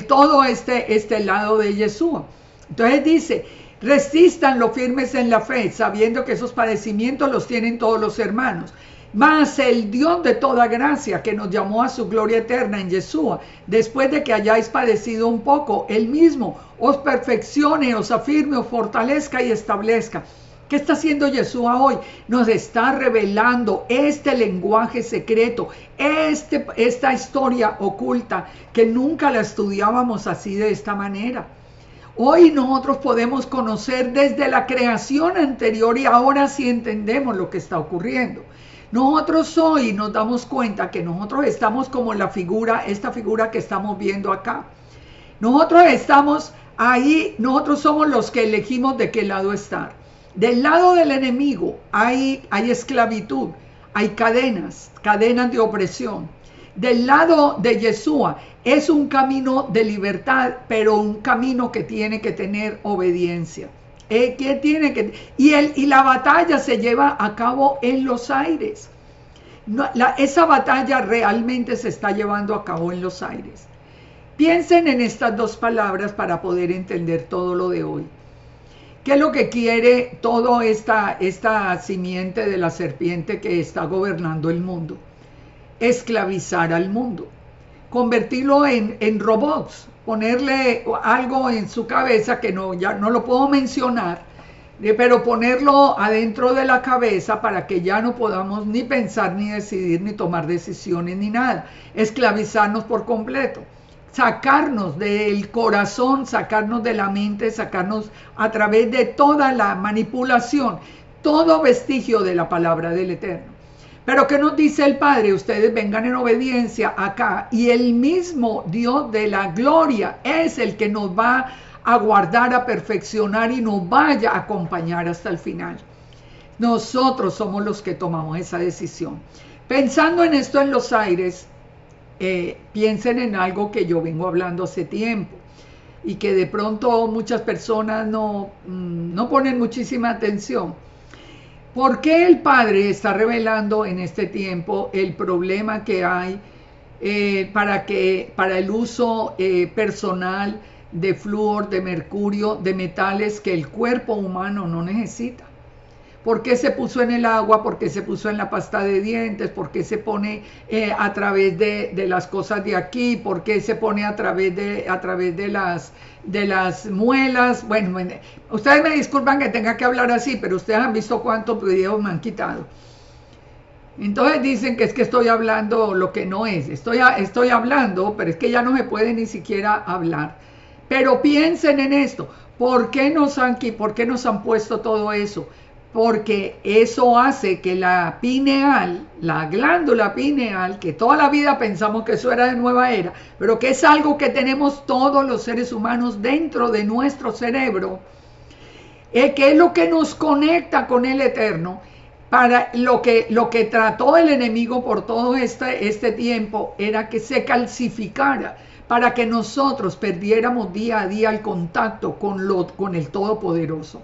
todo este lado de Jesús. Entonces dice, resistan los firmes en la fe, sabiendo que esos padecimientos los tienen todos los hermanos. Mas el Dios de toda gracia, que nos llamó a su gloria eterna en Yeshua, después de que hayáis padecido un poco, Él mismo os perfeccione, os afirme, os fortalezca y establezca. ¿Qué está haciendo Yeshua hoy? Nos está revelando este lenguaje secreto, esta historia oculta que nunca la estudiábamos así de esta manera. Hoy nosotros podemos conocer desde la creación anterior y ahora sí entendemos lo que está ocurriendo. Nosotros hoy nos damos cuenta que nosotros estamos como esta figura que estamos viendo acá. Nosotros estamos ahí, nosotros somos los que elegimos de qué lado estar. Del lado del enemigo hay esclavitud, hay cadenas de opresión. Del lado de Yeshua es un camino de libertad, pero un camino que tiene que tener obediencia. Y la batalla se lleva a cabo en los aires. Esa batalla realmente se está llevando a cabo en los aires. Piensen en estas dos palabras para poder entender todo lo de hoy. ¿Qué es lo que quiere toda esta simiente de la serpiente que está gobernando el mundo? Esclavizar al mundo, convertirlo en robots, ponerle algo en su cabeza que ya no lo puedo mencionar, pero ponerlo adentro de la cabeza para que ya no podamos ni pensar, ni decidir, ni tomar decisiones, ni nada. Esclavizarnos por completo. Sacarnos del corazón, sacarnos de la mente, sacarnos a través de toda la manipulación, todo vestigio de la palabra del Eterno. Pero ¿qué nos dice el Padre? Ustedes vengan en obediencia acá y el mismo Dios de la gloria es el que nos va a guardar, a perfeccionar y nos vaya a acompañar hasta el final. Nosotros somos los que tomamos esa decisión. Pensando en esto en los aires, piensen en algo que yo vengo hablando hace tiempo y que de pronto muchas personas no ponen muchísima atención. ¿Por qué el Padre está revelando en este tiempo el problema que hay para el uso personal de flúor, de mercurio, de metales que el cuerpo humano no necesita? ¿Por qué se puso en el agua? ¿Por qué se puso en la pasta de dientes? ¿Por qué se pone a través de las cosas de aquí? ¿Por qué se pone a través de las muelas? Bueno, ustedes me disculpan que tenga que hablar así, pero ustedes han visto cuántos videos me han quitado. Entonces dicen que es que estoy hablando lo que no es. Estoy hablando, pero es que ya no se puede ni siquiera hablar. Pero piensen en esto. ¿Por qué nos han puesto todo eso? Porque eso hace que la pineal, la glándula pineal, que toda la vida pensamos que eso era de nueva era, pero que es algo que tenemos todos los seres humanos dentro de nuestro cerebro, que es lo que nos conecta con el Eterno. Para lo que trató el enemigo por todo este tiempo era que se calcificara, para que nosotros perdiéramos día a día el contacto con el Todopoderoso.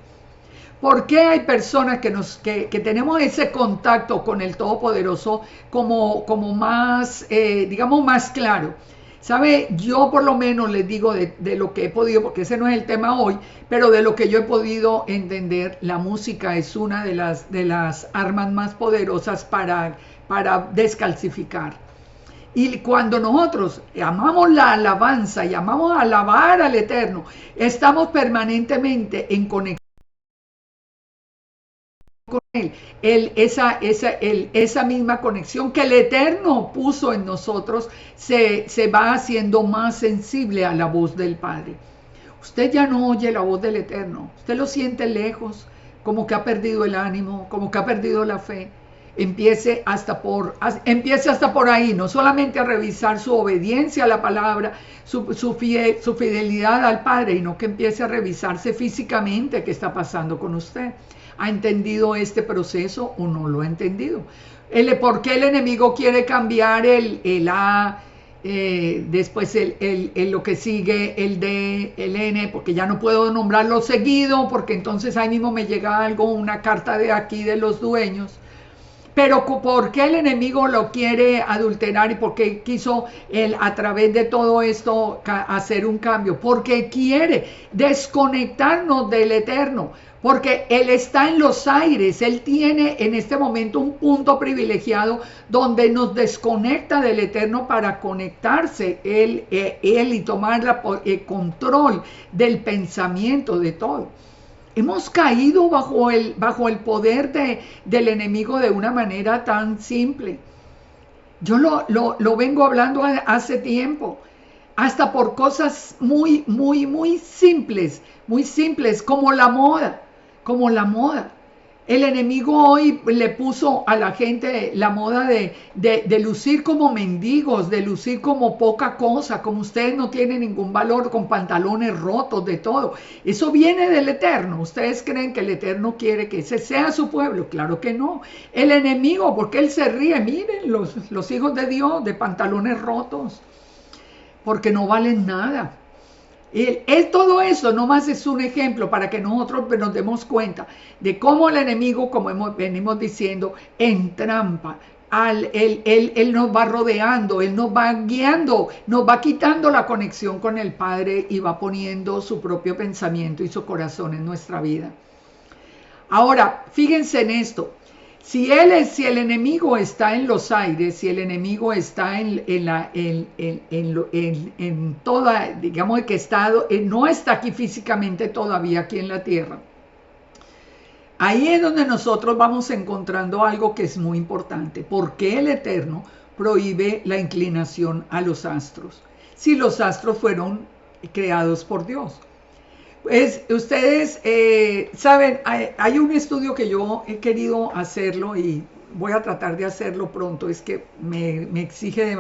¿Por qué hay personas que tenemos ese contacto con el Todopoderoso como más, digamos, más claro? ¿Sabe? Yo por lo menos les digo de lo que he podido, porque ese no es el tema hoy, pero de lo que yo he podido entender, la música es una de las armas más poderosas para descalcificar. Y cuando nosotros amamos la alabanza y amamos alabar al Eterno, estamos permanentemente en conexión con él. Esa misma conexión que el Eterno puso en nosotros se va haciendo más sensible a la voz del Padre. Usted ya no oye la voz del Eterno, usted lo siente lejos, como que ha perdido el ánimo, como que ha perdido la fe. Empiece hasta por ahí, no solamente a revisar su obediencia a la palabra, su fidelidad al Padre, sino que empiece a revisarse físicamente qué está pasando con usted. ¿Ha entendido este proceso o no lo ha entendido? ¿Por qué el enemigo quiere cambiar el A, después lo que sigue, el D, el N? Porque ya no puedo nombrarlo seguido, porque entonces ahí mismo me llega algo, una carta de aquí de los dueños. Pero ¿por qué el enemigo lo quiere adulterar y por qué quiso él a través de todo esto hacer un cambio? Porque quiere desconectarnos del Eterno, porque Él está en los aires, Él tiene en este momento un punto privilegiado donde nos desconecta del Eterno para conectarse Él y tomar el control del pensamiento de todo. Hemos caído bajo el poder del enemigo de una manera tan simple. Yo lo vengo hablando hace tiempo, hasta por cosas muy, muy, muy simples, como la moda, como la moda. El enemigo hoy le puso a la gente la moda de lucir como mendigos, de lucir como poca cosa, como ustedes no tienen ningún valor, con pantalones rotos, de todo. Eso viene del Eterno. ¿Ustedes creen que el Eterno quiere que ese sea su pueblo? Claro que no. El enemigo, porque él se ríe, miren, los hijos de Dios de pantalones rotos, porque no valen nada. Todo eso nomás es un ejemplo para que nosotros nos demos cuenta de cómo el enemigo, como venimos diciendo, entrampa. Él nos va rodeando, Él nos va guiando, nos va quitando la conexión con el Padre y va poniendo su propio pensamiento y su corazón en nuestra vida. Ahora, fíjense en esto. Si el enemigo está en los aires, si el enemigo está en toda, digamos que no está aquí físicamente todavía aquí en la tierra, ahí es donde nosotros vamos encontrando algo que es muy importante. ¿Por qué el Eterno prohíbe la inclinación a los astros? Si los astros fueron creados por Dios. Pues ustedes saben, hay un estudio que yo he querido hacerlo y voy a tratar de hacerlo pronto. Es que me exige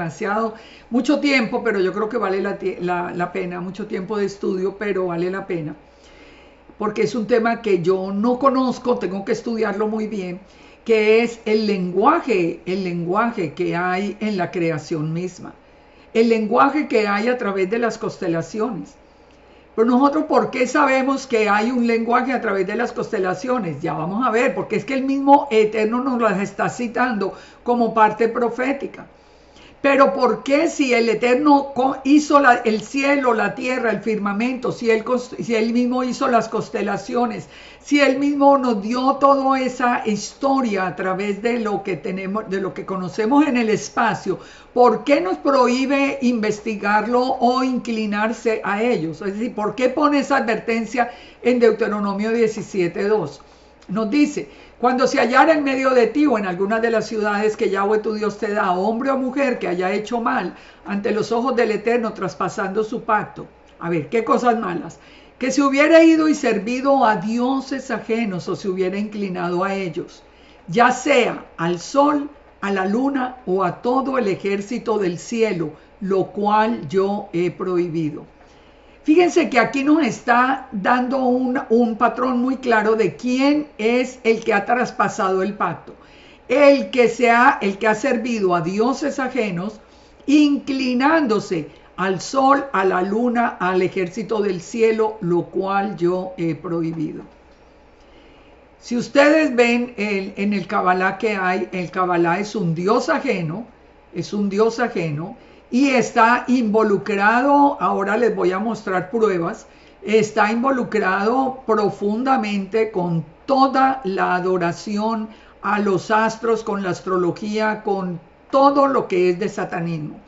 mucho tiempo, pero yo creo que vale la pena, mucho tiempo de estudio, pero vale la pena. Porque es un tema que yo no conozco, tengo que estudiarlo muy bien, que es el lenguaje que hay en la creación misma. El lenguaje que hay a través de las constelaciones. Pero nosotros, ¿por qué sabemos que hay un lenguaje a través de las constelaciones? Ya vamos a ver, porque es que el mismo Eterno nos las está citando como parte profética. Pero ¿por qué si el Eterno hizo el cielo, la tierra, el firmamento, si él mismo hizo las constelaciones, si Él mismo nos dio toda esa historia a través de lo que tenemos, de lo que conocemos en el espacio, ¿por qué nos prohíbe investigarlo o inclinarse a ellos? Es decir, ¿por qué pone esa advertencia en Deuteronomio 17:2? Nos dice: cuando se hallara en medio de ti o en alguna de las ciudades que Yahweh tu Dios te da, hombre o mujer que haya hecho mal ante los ojos del Eterno, traspasando su pacto. A ver, ¿qué cosas malas? Que se hubiera ido y servido a dioses ajenos o se hubiera inclinado a ellos, ya sea al sol, a la luna o a todo el ejército del cielo, lo cual yo he prohibido. Fíjense que aquí nos está dando un patrón muy claro de quién es el que ha traspasado el pacto. El que ha servido a dioses ajenos, inclinándose al sol, a la luna, al ejército del cielo, lo cual yo he prohibido. Si ustedes ven en el Kabbalah que hay, el Kabbalah es un dios ajeno, y está involucrado, ahora les voy a mostrar pruebas, está involucrado profundamente con toda la adoración a los astros, con la astrología, con todo lo que es de satanismo.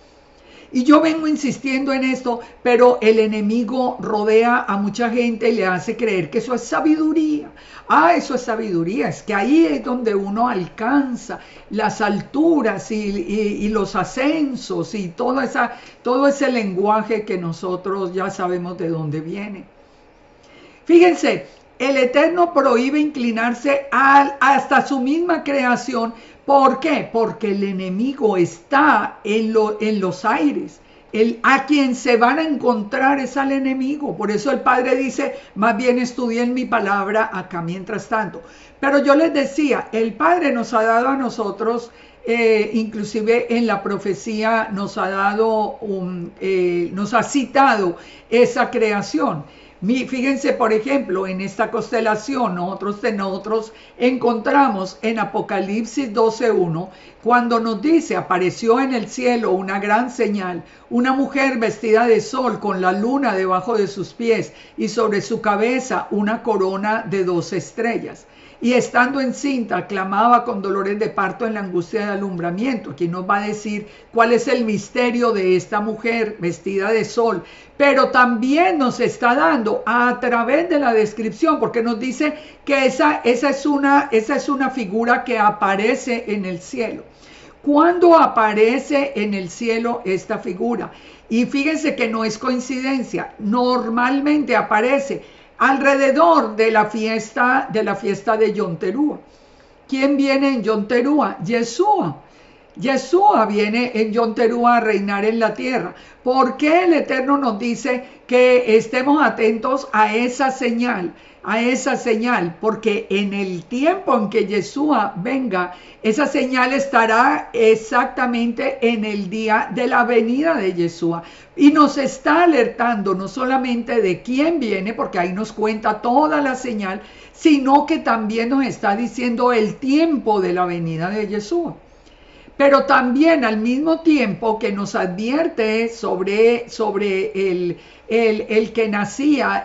Y yo vengo insistiendo en esto, pero el enemigo rodea a mucha gente y le hace creer que eso es sabiduría. Eso es sabiduría, es que ahí es donde uno alcanza las alturas y los ascensos y todo ese lenguaje que nosotros ya sabemos de dónde viene. Fíjense, el Eterno prohíbe inclinarse hasta su misma creación. ¿Por qué? Porque el enemigo está en los aires. A quien se van a encontrar es al enemigo. Por eso el Padre dice: más bien estudien mi palabra acá mientras tanto. Pero yo les decía, el Padre nos ha dado a nosotros, inclusive en la profecía nos ha citado esa creación. Fíjense, por ejemplo, en esta constelación, nosotros encontramos en Apocalipsis 12:1, cuando nos dice: apareció en el cielo una gran señal, una mujer vestida de sol con la luna debajo de sus pies y sobre su cabeza una corona de 12 estrellas. Y estando encinta, clamaba con dolores de parto en la angustia de alumbramiento. Aquí nos va a decir cuál es el misterio de esta mujer vestida de sol. Pero también nos está dando a través de la descripción, porque nos dice que esa es una figura que aparece en el cielo. ¿Cuándo aparece en el cielo esta figura? Y fíjense que no es coincidencia. Normalmente aparece alrededor de la fiesta de Yom Teruah. ¿Quién viene en Yom Teruah? Yeshua. Yeshua viene en Yom Teruah a reinar en la tierra. ¿Por qué el Eterno nos dice que estemos atentos a esa señal? Porque en el tiempo en que Yeshua venga, esa señal estará exactamente en el día de la venida de Yeshua. Y nos está alertando no solamente de quién viene, porque ahí nos cuenta toda la señal, sino que también nos está diciendo el tiempo de la venida de Yeshua. Pero también al mismo tiempo que nos advierte sobre el que nacía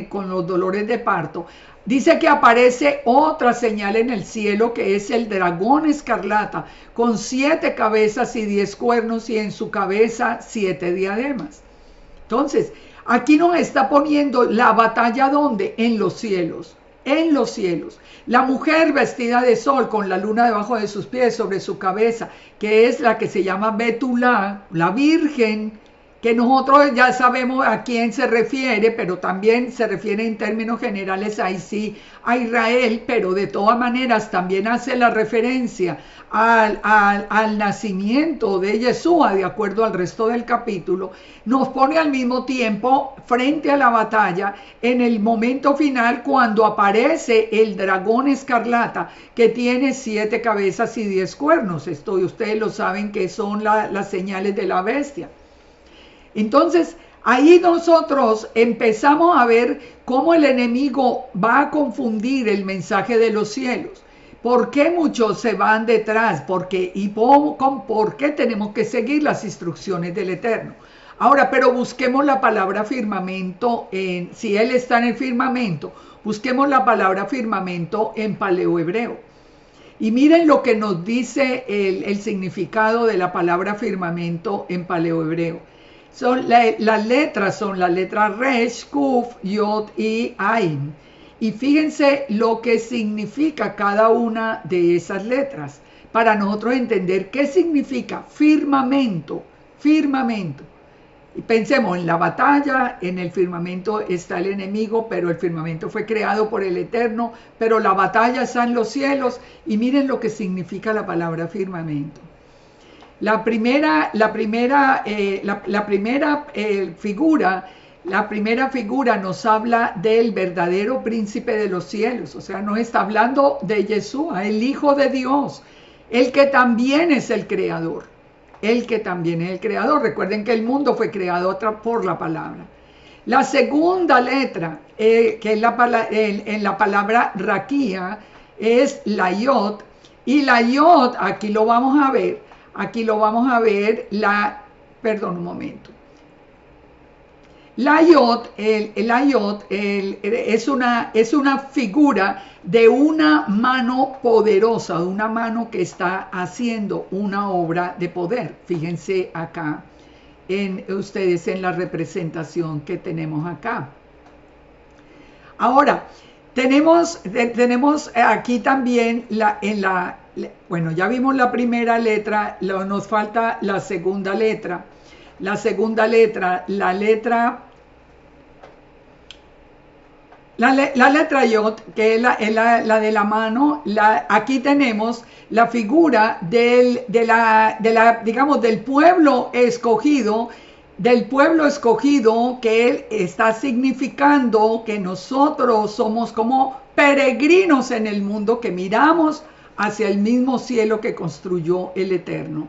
con los dolores de parto, dice que aparece otra señal en el cielo, que es el dragón escarlata, con 7 cabezas y 10 cuernos, y en su cabeza 7 diademas. Entonces, aquí nos está poniendo la batalla, ¿dónde? En los cielos. En los cielos. La mujer vestida de sol con la luna debajo de sus pies sobre su cabeza, que es la que se llama Betulá, la Virgen, que nosotros ya sabemos a quién se refiere, pero también se refiere en términos generales ahí sí a Israel, pero de todas maneras también hace la referencia al nacimiento de Yeshua, de acuerdo al resto del capítulo. Nos pone al mismo tiempo frente a la batalla en el momento final, cuando aparece el dragón escarlata, que tiene 7 cabezas y 10 cuernos. Esto ustedes lo saben, que son las señales de la bestia. Entonces, ahí nosotros empezamos a ver cómo el enemigo va a confundir el mensaje de los cielos. ¿Por qué muchos se van detrás? ¿Por qué tenemos que seguir las instrucciones del Eterno? Ahora, pero busquemos la palabra firmamento, si Él está en el firmamento, busquemos la palabra firmamento en paleohebreo. Y miren lo que nos dice el significado de la palabra firmamento en paleohebreo. Las letras son la letra Resh, Kuf, Yod y Ain. Y fíjense lo que significa cada una de esas letras para nosotros entender qué significa firmamento, firmamento. Y pensemos en la batalla, en el firmamento está el enemigo, pero el firmamento fue creado por el Eterno, pero la batalla está en los cielos. Y miren lo que significa la palabra firmamento. La primera figura nos habla del verdadero príncipe de los cielos, o sea, nos está hablando de Yeshua, el Hijo de Dios, el que también es el creador, Recuerden que el mundo fue creado por la palabra. La segunda letra, que es en la palabra raquía, es la Yod, y la Yod, aquí lo vamos a ver, La Yod es una figura de una mano poderosa, de una mano que está haciendo una obra de poder. Fíjense acá, ustedes en la representación que tenemos acá. Ahora, tenemos aquí también, bueno, ya vimos la primera letra, nos falta la segunda letra. La letra Yod, que es la de la mano. Aquí tenemos la figura digamos, del pueblo escogido, que él está significando que nosotros somos como peregrinos en el mundo, que miramos hacia el mismo cielo que construyó el Eterno.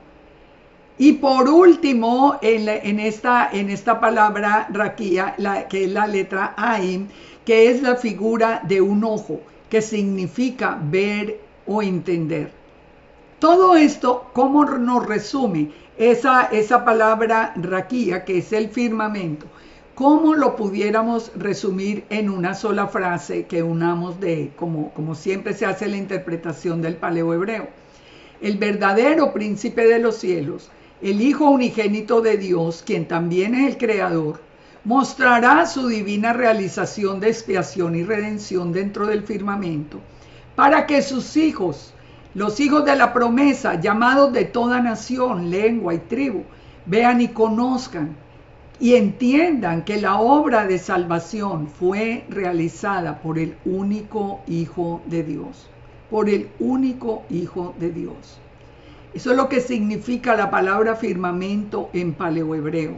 Y por último, en esta palabra raquía, que es la letra Ain, que es la figura de un ojo, que significa ver o entender. Todo esto, ¿cómo nos resume esa palabra raquía, que es el firmamento? ¿Cómo lo pudiéramos resumir en una sola frase que unamos como siempre se hace la interpretación del paleohebreo? El verdadero príncipe de los cielos, el Hijo unigénito de Dios, quien también es el Creador, mostrará su divina realización de expiación y redención dentro del firmamento, para que sus hijos, los hijos de la promesa, llamados de toda nación, lengua y tribu, vean y conozcan y entiendan que la obra de salvación fue realizada por el único Hijo de Dios. Por el único Hijo de Dios. Eso es lo que significa la palabra firmamento en paleohebreo.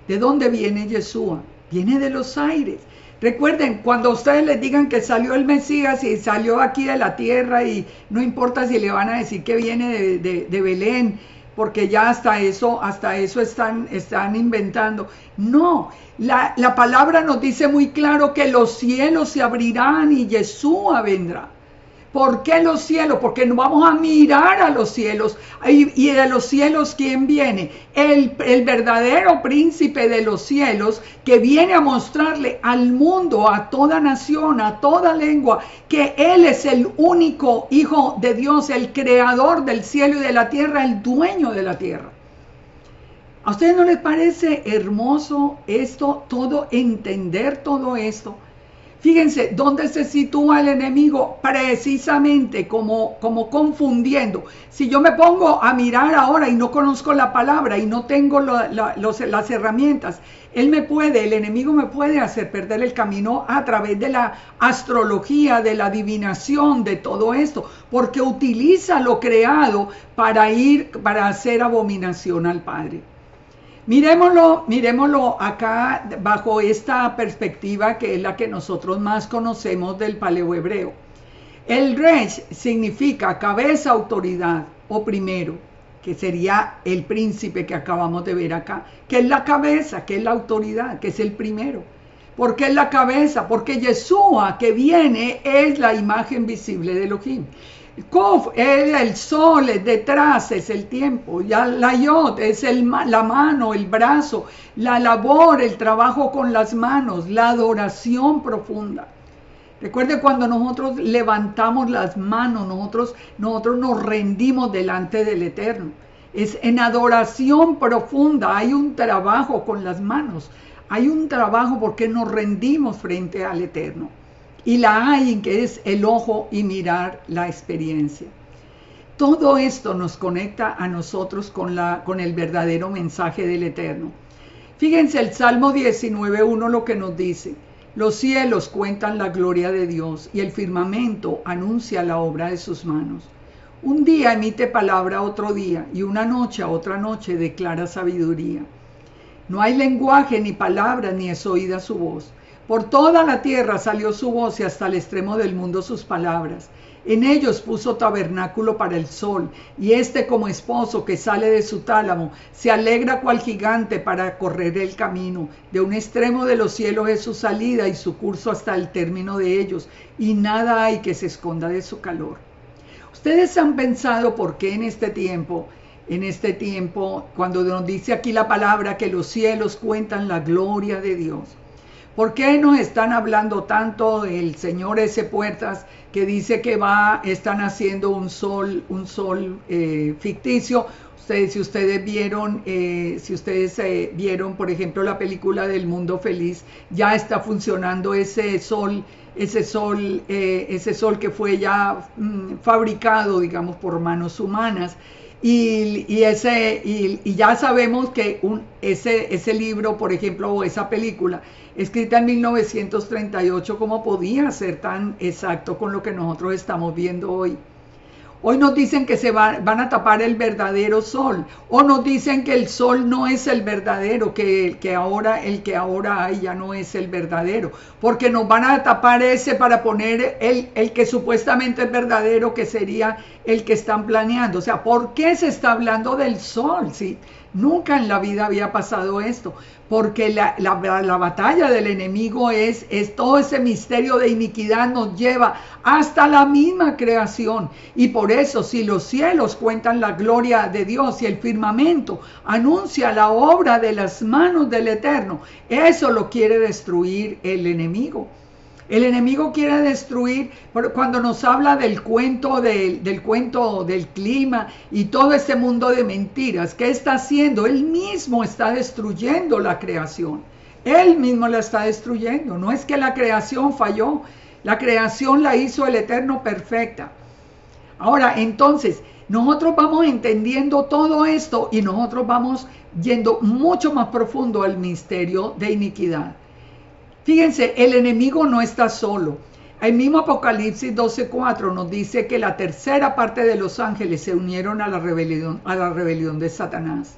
¿De dónde viene Yeshua? Viene de los aires. Recuerden, cuando ustedes les digan que salió el Mesías y salió aquí de la tierra, y no importa si le van a decir que viene de Belén, porque ya hasta eso están inventando. No, la palabra nos dice muy claro que los cielos se abrirán y Yeshua vendrá. ¿Por qué los cielos? Porque nos vamos a mirar a los cielos. Y de los cielos, ¿quién viene? El verdadero príncipe de los cielos, que viene a mostrarle al mundo, a toda nación, a toda lengua, que Él es el único Hijo de Dios, el creador del cielo y de la tierra, el dueño de la tierra. ¿A ustedes no les parece hermoso esto, entender todo esto? Fíjense, ¿dónde se sitúa el enemigo? Precisamente como confundiendo. Si yo me pongo a mirar ahora y no conozco la palabra y no tengo las herramientas, el enemigo me puede hacer perder el camino a través de la astrología, de la adivinación, de todo esto, porque utiliza lo creado para hacer abominación al Padre. Miremoslo acá bajo esta perspectiva, que es la que nosotros más conocemos del paleohebreo. El Resh significa cabeza, autoridad o primero, que sería el príncipe que acabamos de ver acá, que es la cabeza, que es la autoridad, que es el primero. ¿Por qué es la cabeza? Porque Yeshua, que viene, es la imagen visible de Elohim. Kuf, el sol, detrás es el tiempo. Ya la yod es la mano, el brazo, la labor, el trabajo con las manos, la adoración profunda. Recuerde cuando nosotros levantamos las manos, nosotros nos rendimos delante del Eterno. Es en adoración profunda, hay un trabajo con las manos, hay un trabajo porque nos rendimos frente al Eterno. Y la hay que es el ojo y mirar la experiencia. Todo esto nos conecta a nosotros con el verdadero mensaje del Eterno. Fíjense el Salmo 19:1 lo que nos dice. Los cielos cuentan la gloria de Dios y el firmamento anuncia la obra de sus manos. Un día emite palabra a otro día y una noche a otra noche declara sabiduría. No hay lenguaje ni palabra ni es oída su voz. Por toda la tierra salió su voz y hasta el extremo del mundo sus palabras. En ellos puso tabernáculo para el sol, y éste como esposo que sale de su tálamo, se alegra cual gigante para correr el camino. De un extremo de los cielos es su salida y su curso hasta el término de ellos, y nada hay que se esconda de su calor. Ustedes han pensado por qué en este tiempo, cuando nos dice aquí la palabra que los cielos cuentan la gloria de Dios. ¿Por qué nos están hablando tanto del Señor S. Puertas que dice que están haciendo un sol ficticio? Si ustedes vieron, por ejemplo, la película del Mundo Feliz, ya está funcionando ese sol que fue ya fabricado, digamos, por manos humanas. Y ya sabemos que ese libro, por ejemplo, o esa película, escrita en 1938, ¿cómo podía ser tan exacto con lo que nosotros estamos viendo hoy? Hoy nos dicen que van a tapar el verdadero sol, o nos dicen que el sol no es el verdadero, que el que ahora hay ya no es el verdadero, porque nos van a tapar ese para poner el que supuestamente es verdadero, que sería el que están planeando. O sea, ¿por qué se está hablando del sol? ¿Sí? Nunca en la vida había pasado esto, porque la batalla del enemigo es todo ese misterio de iniquidad nos lleva hasta la misma creación. Y por eso, si los cielos cuentan la gloria de Dios y el firmamento anuncia la obra de las manos del Eterno, eso lo quiere destruir el enemigo. El enemigo quiere destruir, cuando nos habla del cuento del clima y todo este mundo de mentiras, ¿qué está haciendo? Él mismo está destruyendo la creación. Él mismo la está destruyendo. No es que la creación falló, la creación la hizo el Eterno perfecta. Ahora, entonces, nosotros vamos entendiendo todo esto y nosotros vamos yendo mucho más profundo al misterio de iniquidad. Fíjense, el enemigo no está solo. El mismo Apocalipsis 12:4 nos dice que la tercera parte de los ángeles se unieron a la rebelión de Satanás.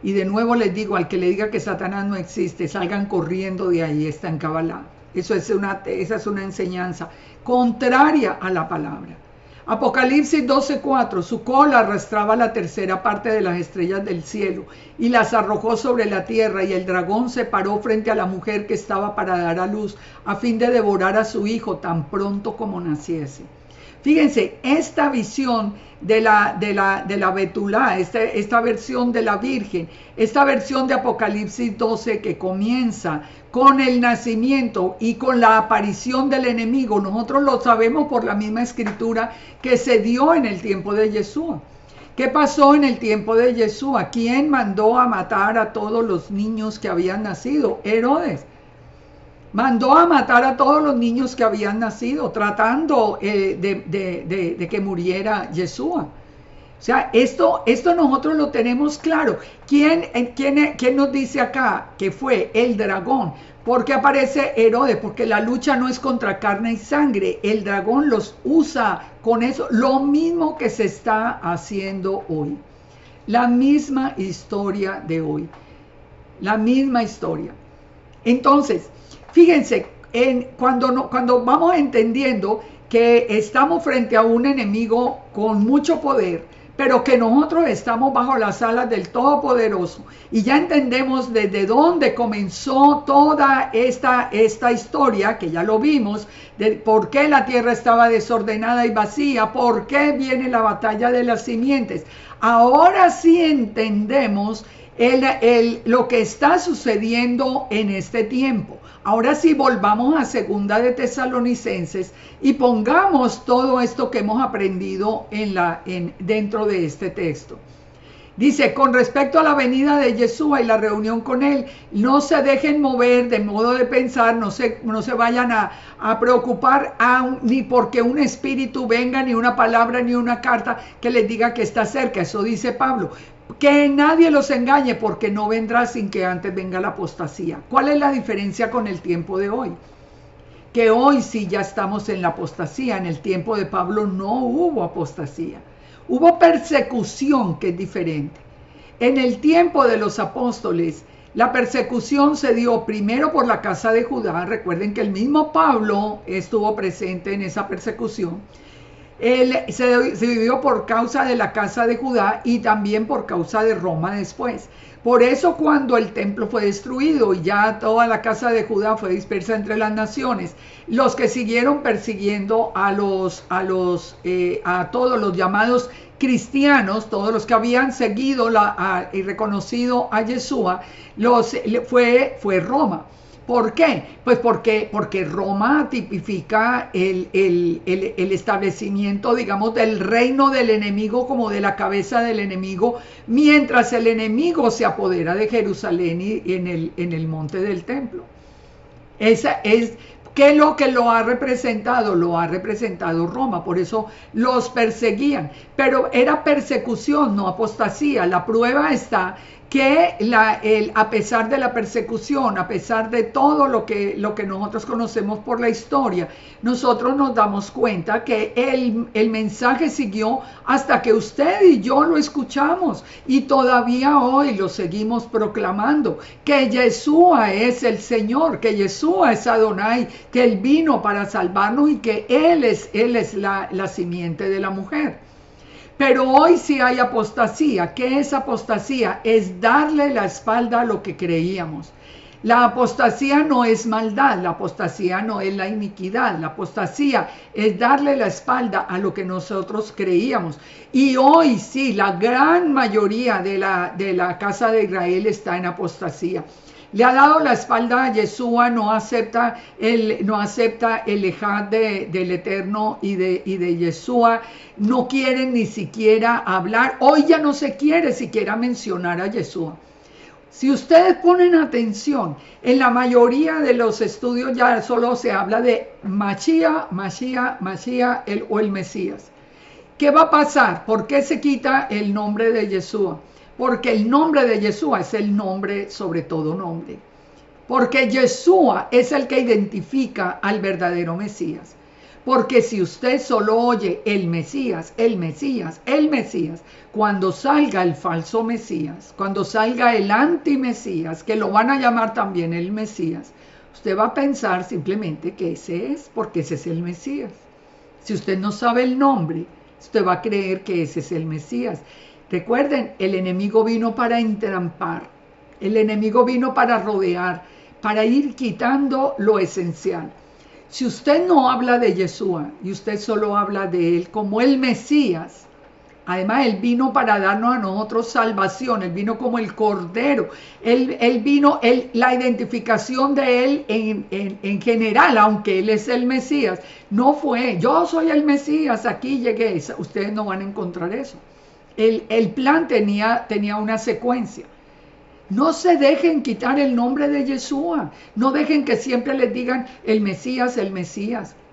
Y de nuevo les digo, al que le diga que Satanás no existe, salgan corriendo de ahí, está en Kabbalah. Esa es una enseñanza contraria a la palabra. Apocalipsis 12:4, su cola arrastraba la tercera parte de las estrellas del cielo y las arrojó sobre la tierra, y el dragón se paró frente a la mujer que estaba para dar a luz, a fin de devorar a su hijo tan pronto como naciese. Fíjense, esta visión de la Betulá, esta versión de la Virgen, esta versión de Apocalipsis 12 que comienza con el nacimiento y con la aparición del enemigo, nosotros lo sabemos por la misma escritura que se dio en el tiempo de Yeshua. ¿Qué pasó en el tiempo de Yeshua? ¿Quién mandó a matar a todos los niños que habían nacido? Herodes. Mandó a matar a todos los niños que habían nacido, tratando de que muriera Yeshua. O sea, esto nosotros lo tenemos claro. ¿Quién nos dice acá que fue el dragón? Porque aparece Herodes, porque la lucha no es contra carne y sangre. El dragón los usa con eso, lo mismo que se está haciendo hoy. La misma historia de hoy. La misma historia. Entonces, fíjense, cuando vamos entendiendo que estamos frente a un enemigo con mucho poder, pero que nosotros estamos bajo las alas del Todopoderoso y ya entendemos desde dónde comenzó toda esta historia, que ya lo vimos, de por qué la tierra estaba desordenada y vacía, por qué viene la batalla de las simientes. Ahora sí entendemos lo que está sucediendo en este tiempo. Ahora sí volvamos a Segunda de Tesalonicenses y pongamos todo esto que hemos aprendido dentro de este texto. Dice, con respecto a la venida de Yeshua y la reunión con él, no se dejen mover de modo de pensar, no se vayan a preocupar ni porque un espíritu venga, ni una palabra, ni una carta que les diga que está cerca. Eso dice Pablo. Que nadie los engañe, porque no vendrá sin que antes venga la apostasía. ¿Cuál es la diferencia con el tiempo de hoy? Que hoy sí ya estamos en la apostasía. En el tiempo de Pablo no hubo apostasía. Hubo persecución, que es diferente. En el tiempo de los apóstoles, la persecución se dio primero por la casa de Judá. Recuerden que el mismo Pablo estuvo presente en esa persecución. Él se dividió por causa de la casa de Judá y también por causa de Roma después. Por eso cuando el templo fue destruido y ya toda la casa de Judá fue dispersa entre las naciones, los que siguieron persiguiendo a todos los llamados cristianos, todos los que habían seguido y reconocido a Yeshua, fue Roma. ¿Por qué? Pues porque Roma tipifica el establecimiento, digamos, del reino del enemigo, como de la cabeza del enemigo, mientras el enemigo se apodera de Jerusalén y en el monte del templo. ¿Qué es lo que lo ha representado? Lo ha representado Roma, por eso los perseguían. Pero era persecución, no apostasía. La prueba está que a pesar de la persecución, a pesar de todo lo que nosotros conocemos por la historia, nosotros nos damos cuenta que el mensaje siguió hasta que usted y yo lo escuchamos, y todavía hoy lo seguimos proclamando, que Yeshua es el Señor, que Yeshua es Adonai, que Él vino para salvarnos y que Él es la simiente de la mujer. Pero hoy sí hay apostasía. ¿Qué es apostasía? Es darle la espalda a lo que creíamos. La apostasía no es maldad, la apostasía no es la iniquidad, la apostasía es darle la espalda a lo que nosotros creíamos. Y hoy sí, la gran mayoría de la casa de Israel está en apostasía. Le ha dado la espalda a Yeshua, no acepta el ejad del Eterno y de Yeshua, no quieren ni siquiera hablar. Hoy ya no se quiere siquiera mencionar a Yeshua. Si ustedes ponen atención, en la mayoría de los estudios ya solo se habla de Mashiach, o el Mesías. ¿Qué va a pasar? ¿Por qué se quita el nombre de Yeshua? Porque el nombre de Yeshua es el nombre sobre todo nombre. Porque Yeshua es el que identifica al verdadero Mesías. Porque si usted solo oye el Mesías, cuando salga el falso Mesías, cuando salga el antimesías, que lo van a llamar también el Mesías, usted va a pensar simplemente que ese es, porque ese es el Mesías. Si usted no sabe el nombre, usted va a creer que ese es el Mesías. Recuerden, el enemigo vino para entrampar, el enemigo vino para rodear, para ir quitando lo esencial. Si usted no habla de Yeshua y usted solo habla de él como el Mesías, además él vino para darnos a nosotros salvación, él vino como el Cordero, él vino, la identificación de él en general, aunque él es el Mesías, no fue, yo soy el Mesías, aquí llegué, ustedes no van a encontrar eso. El plan tenía una secuencia. No se dejen quitar el nombre de Yeshua. No dejen que siempre les digan el Mesías,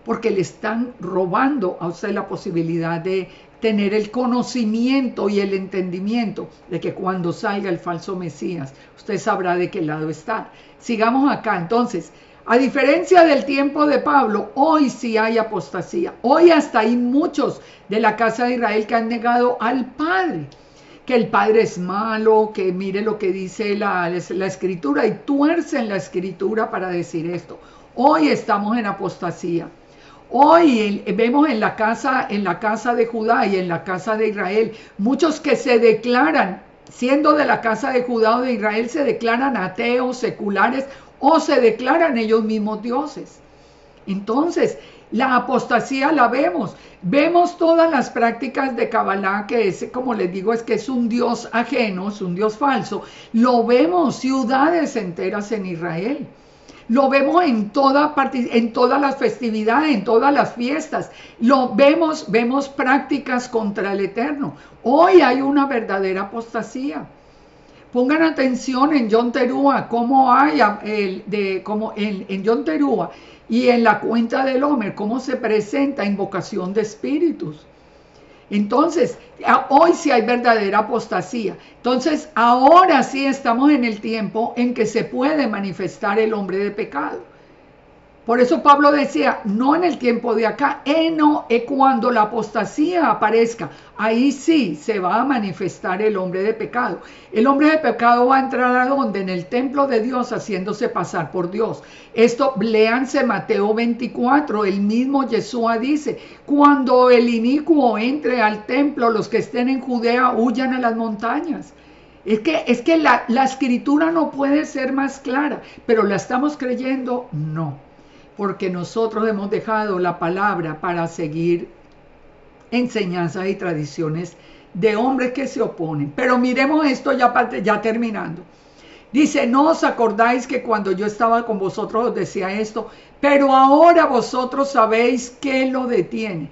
porque le están robando a usted la posibilidad de tener el conocimiento y el entendimiento de que cuando salga el falso Mesías, usted sabrá de qué lado está. Sigamos acá. Entonces, a diferencia del tiempo de Pablo, hoy sí hay apostasía. Hoy hasta hay muchos de la casa de Israel que han negado al Padre. Que el Padre es malo, que mire lo que dice la Escritura y tuercen la Escritura para decir esto. Hoy estamos en apostasía. Hoy vemos en la casa de Judá y en la casa de Israel, muchos que se declaran, siendo de la casa de Judá o de Israel, se declaran ateos, seculares, o se declaran ellos mismos dioses. Entonces, la apostasía la vemos. Vemos todas las prácticas de Kabbalah, que es, como les digo, es que es un dios ajeno, es un dios falso. Lo vemos, ciudades enteras en Israel. Lo vemos en todas las festividades, en todas las fiestas. Lo vemos prácticas contra el Eterno. Hoy hay una verdadera apostasía. Pongan atención en Yom Teruah, cómo hay como en Yom Teruah y en la cuenta del Homer, cómo se presenta invocación de espíritus. Entonces, hoy sí hay verdadera apostasía. Entonces, ahora sí estamos en el tiempo en que se puede manifestar el hombre de pecado. Por eso Pablo decía, no en el tiempo de acá, cuando la apostasía aparezca, ahí sí se va a manifestar el hombre de pecado. El hombre de pecado va a entrar ¿a dónde? En el templo de Dios, haciéndose pasar por Dios. Esto, léanse Mateo 24, el mismo Yeshua dice, cuando el inicuo entre al templo, los que estén en Judea huyan a las montañas. Es que la escritura no puede ser más clara, pero ¿la estamos creyendo? No. Porque nosotros hemos dejado la palabra para seguir enseñanzas y tradiciones de hombres que se oponen. Pero miremos esto ya terminando. Dice, ¿no os acordáis que cuando yo estaba con vosotros os decía esto? Pero ahora vosotros sabéis qué lo detiene.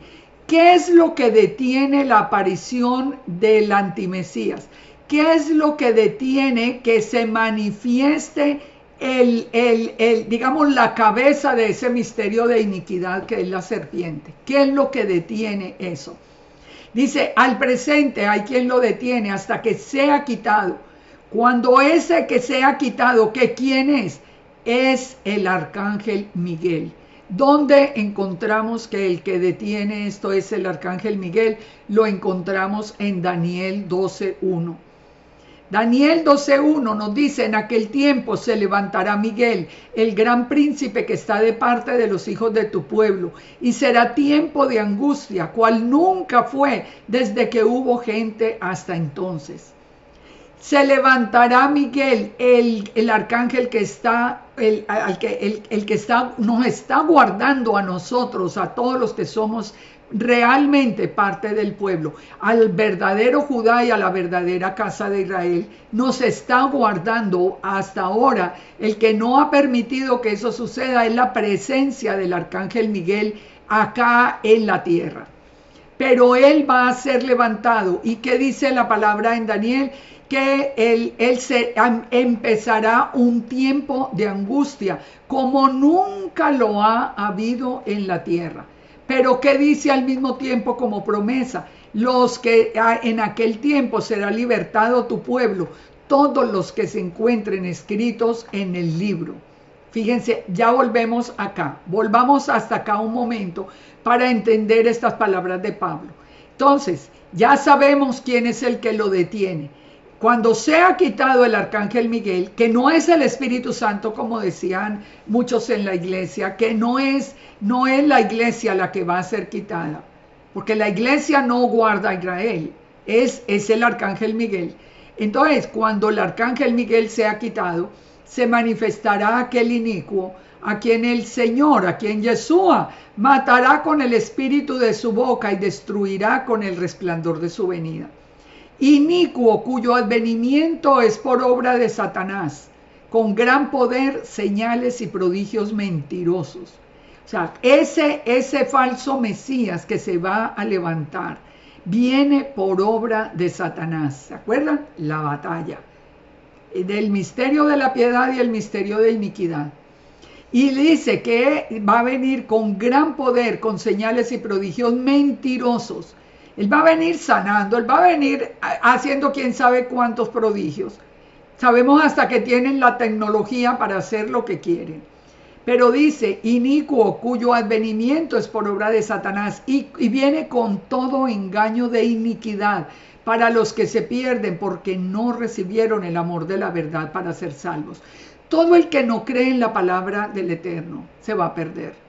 ¿Qué es lo que detiene la aparición del antimesías? ¿Qué es lo que detiene que se manifieste digamos, la cabeza de ese misterio de iniquidad que es la serpiente? ¿Qué es lo que detiene eso? Dice, al presente hay quien lo detiene hasta que sea quitado. Cuando ese que sea quitado, ¿que quién es? Es el arcángel Miguel. ¿Dónde encontramos que el que detiene esto es el arcángel Miguel? Lo encontramos en Daniel 12:1. Daniel 12:1 nos dice, en aquel tiempo se levantará Miguel, el gran príncipe que está de parte de los hijos de tu pueblo, y será tiempo de angustia, cual nunca fue desde que hubo gente hasta entonces. Se levantará Miguel, el arcángel que está, nos está guardando a nosotros, a todos los que somos realmente parte del pueblo, al verdadero Judá y a la verdadera casa de Israel, nos está guardando hasta ahora. El que no ha permitido que eso suceda es la presencia del arcángel Miguel acá en la tierra. Pero él va a ser levantado. ¿Y qué dice la palabra en Daniel? Que él empezará un tiempo de angustia como nunca lo ha habido en la tierra. Pero ¿qué dice al mismo tiempo como promesa? Los que en aquel tiempo será libertado tu pueblo, todos los que se encuentren escritos en el libro. Fíjense, ya volvemos acá, volvamos hasta acá un momento para entender estas palabras de Pablo. Entonces, ya sabemos quién es el que lo detiene. Cuando sea quitado el arcángel Miguel, que no es el Espíritu Santo, como decían muchos en la iglesia, que no es la iglesia la que va a ser quitada, porque la iglesia no guarda a Israel, es el arcángel Miguel. Entonces, cuando el arcángel Miguel sea quitado, se manifestará aquel inicuo, a quien el Señor, a quien Yeshua, matará con el espíritu de su boca y destruirá con el resplandor de su venida. Inicuo, cuyo advenimiento es por obra de Satanás, con gran poder, señales y prodigios mentirosos. O sea, ese falso Mesías que se va a levantar viene por obra de Satanás. ¿Se acuerdan? La batalla del misterio de la piedad y el misterio de iniquidad. Y dice que va a venir con gran poder, con señales y prodigios mentirosos. Él va a venir sanando, él va a venir haciendo quién sabe cuántos prodigios. Sabemos hasta que tienen la tecnología para hacer lo que quieren. Pero dice, inicuo, cuyo advenimiento es por obra de Satanás, y viene con todo engaño de iniquidad para los que se pierden porque no recibieron el amor de la verdad para ser salvos. Todo el que no cree en la palabra del Eterno se va a perder.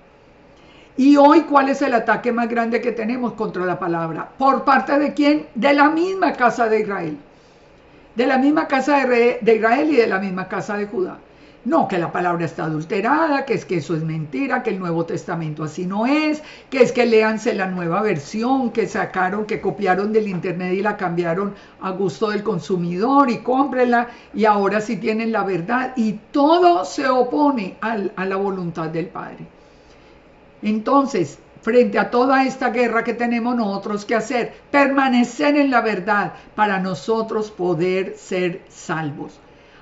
Y hoy, ¿cuál es el ataque más grande que tenemos contra la palabra? ¿Por parte de quién? De la misma casa de Israel. De la misma casa de Israel y de la misma casa de Judá. No, que la palabra está adulterada, que es que eso es mentira, que el Nuevo Testamento así no es, que es que léanse la nueva versión que sacaron, que copiaron del internet y la cambiaron a gusto del consumidor y cómprenla y ahora sí tienen la verdad. Y todo se opone a la voluntad del Padre. Entonces, frente a toda esta guerra que tenemos nosotros que hacer, permanecer en la verdad para nosotros poder ser salvos.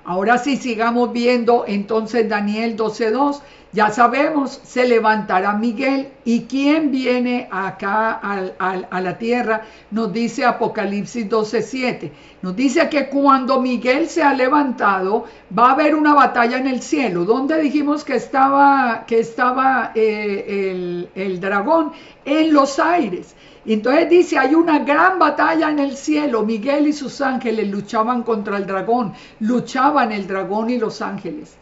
Ahora sí, sigamos viendo entonces Daniel 12:2. Ya sabemos, se levantará Miguel. ¿Y quién viene acá a la tierra? Nos dice Apocalipsis 12:7. Nos dice que cuando Miguel se ha levantado, va a haber una batalla en el cielo. ¿Dónde dijimos que estaba el dragón? En los aires. Entonces dice, hay una gran batalla en el cielo. Miguel y sus ángeles luchaban contra el dragón. Luchaban el dragón y los ángeles.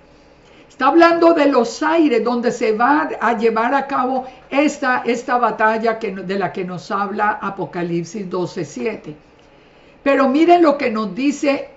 Está hablando de los aires donde se va a llevar a cabo esta batalla de la que nos habla Apocalipsis 12:7. Pero miren lo que nos dice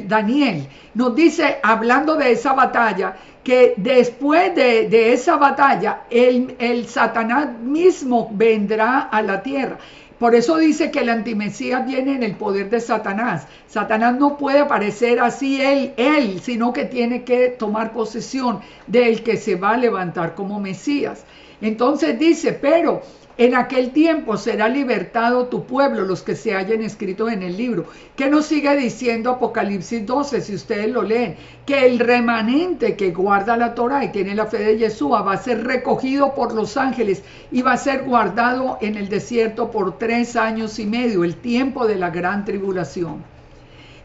Daniel. Nos dice, hablando de esa batalla, que después de esa batalla, el Satanás mismo vendrá a la tierra. Por eso dice que el antimesías viene en el poder de Satanás. Satanás no puede aparecer así él, sino que tiene que tomar posesión del que se va a levantar como Mesías. Entonces dice, pero en aquel tiempo será libertado tu pueblo, los que se hayan escrito en el libro. ¿Qué nos sigue diciendo Apocalipsis 12, si ustedes lo leen? Que el remanente que guarda la Torá y tiene la fe de Yeshua va a ser recogido por los ángeles y va a ser guardado en el desierto por 3 años y medio, el tiempo de la gran tribulación.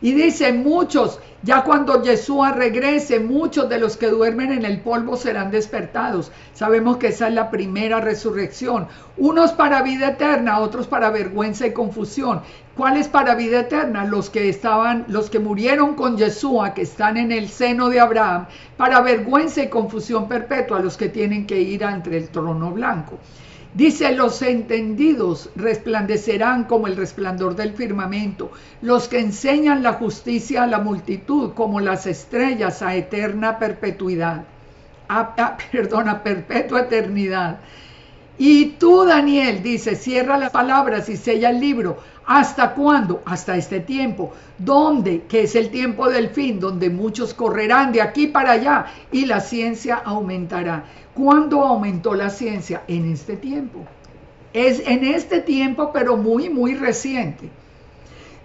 Y dice, muchos, ya cuando Yeshua regrese, muchos de los que duermen en el polvo serán despertados. Sabemos que esa es la primera resurrección. Unos para vida eterna, otros para vergüenza y confusión. ¿Cuál es para vida eterna? Los que murieron con Yeshua, que están en el seno de Abraham, para vergüenza y confusión perpetua, los que tienen que ir ante el trono blanco. Dice, los entendidos resplandecerán como el resplandor del firmamento, los que enseñan la justicia a la multitud como las estrellas a eterna perpetuidad, a perpetua eternidad. Y tú, Daniel, dice, cierra las palabras y sella el libro. ¿Hasta cuándo? Hasta este tiempo. ¿Dónde? Que es el tiempo del fin, donde muchos correrán de aquí para allá y la ciencia aumentará. ¿Cuándo aumentó la ciencia? En este tiempo. Es en este tiempo, pero muy, muy reciente.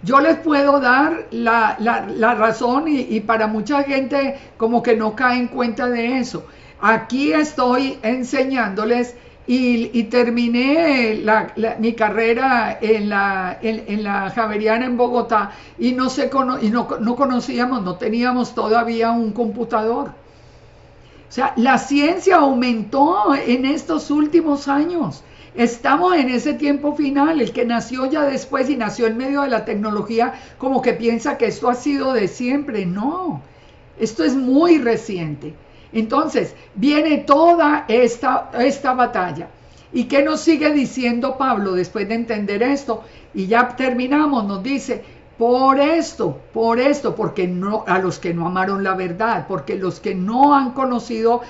Yo les puedo dar la razón y para mucha gente como que no cae en cuenta de eso. Aquí estoy enseñándoles y terminé mi carrera en la Javeriana en Bogotá y no conocíamos, no teníamos todavía un computador. O sea, la ciencia aumentó en estos últimos años. Estamos en ese tiempo final. El que nació ya después y nació en medio de la tecnología como que piensa que esto ha sido de siempre. No, esto es muy reciente. Entonces, viene toda esta batalla. ¿Y qué nos sigue diciendo Pablo después de entender esto? Y ya terminamos, nos dice, por esto, porque no, a los que no amaron la verdad, porque los que no han conocido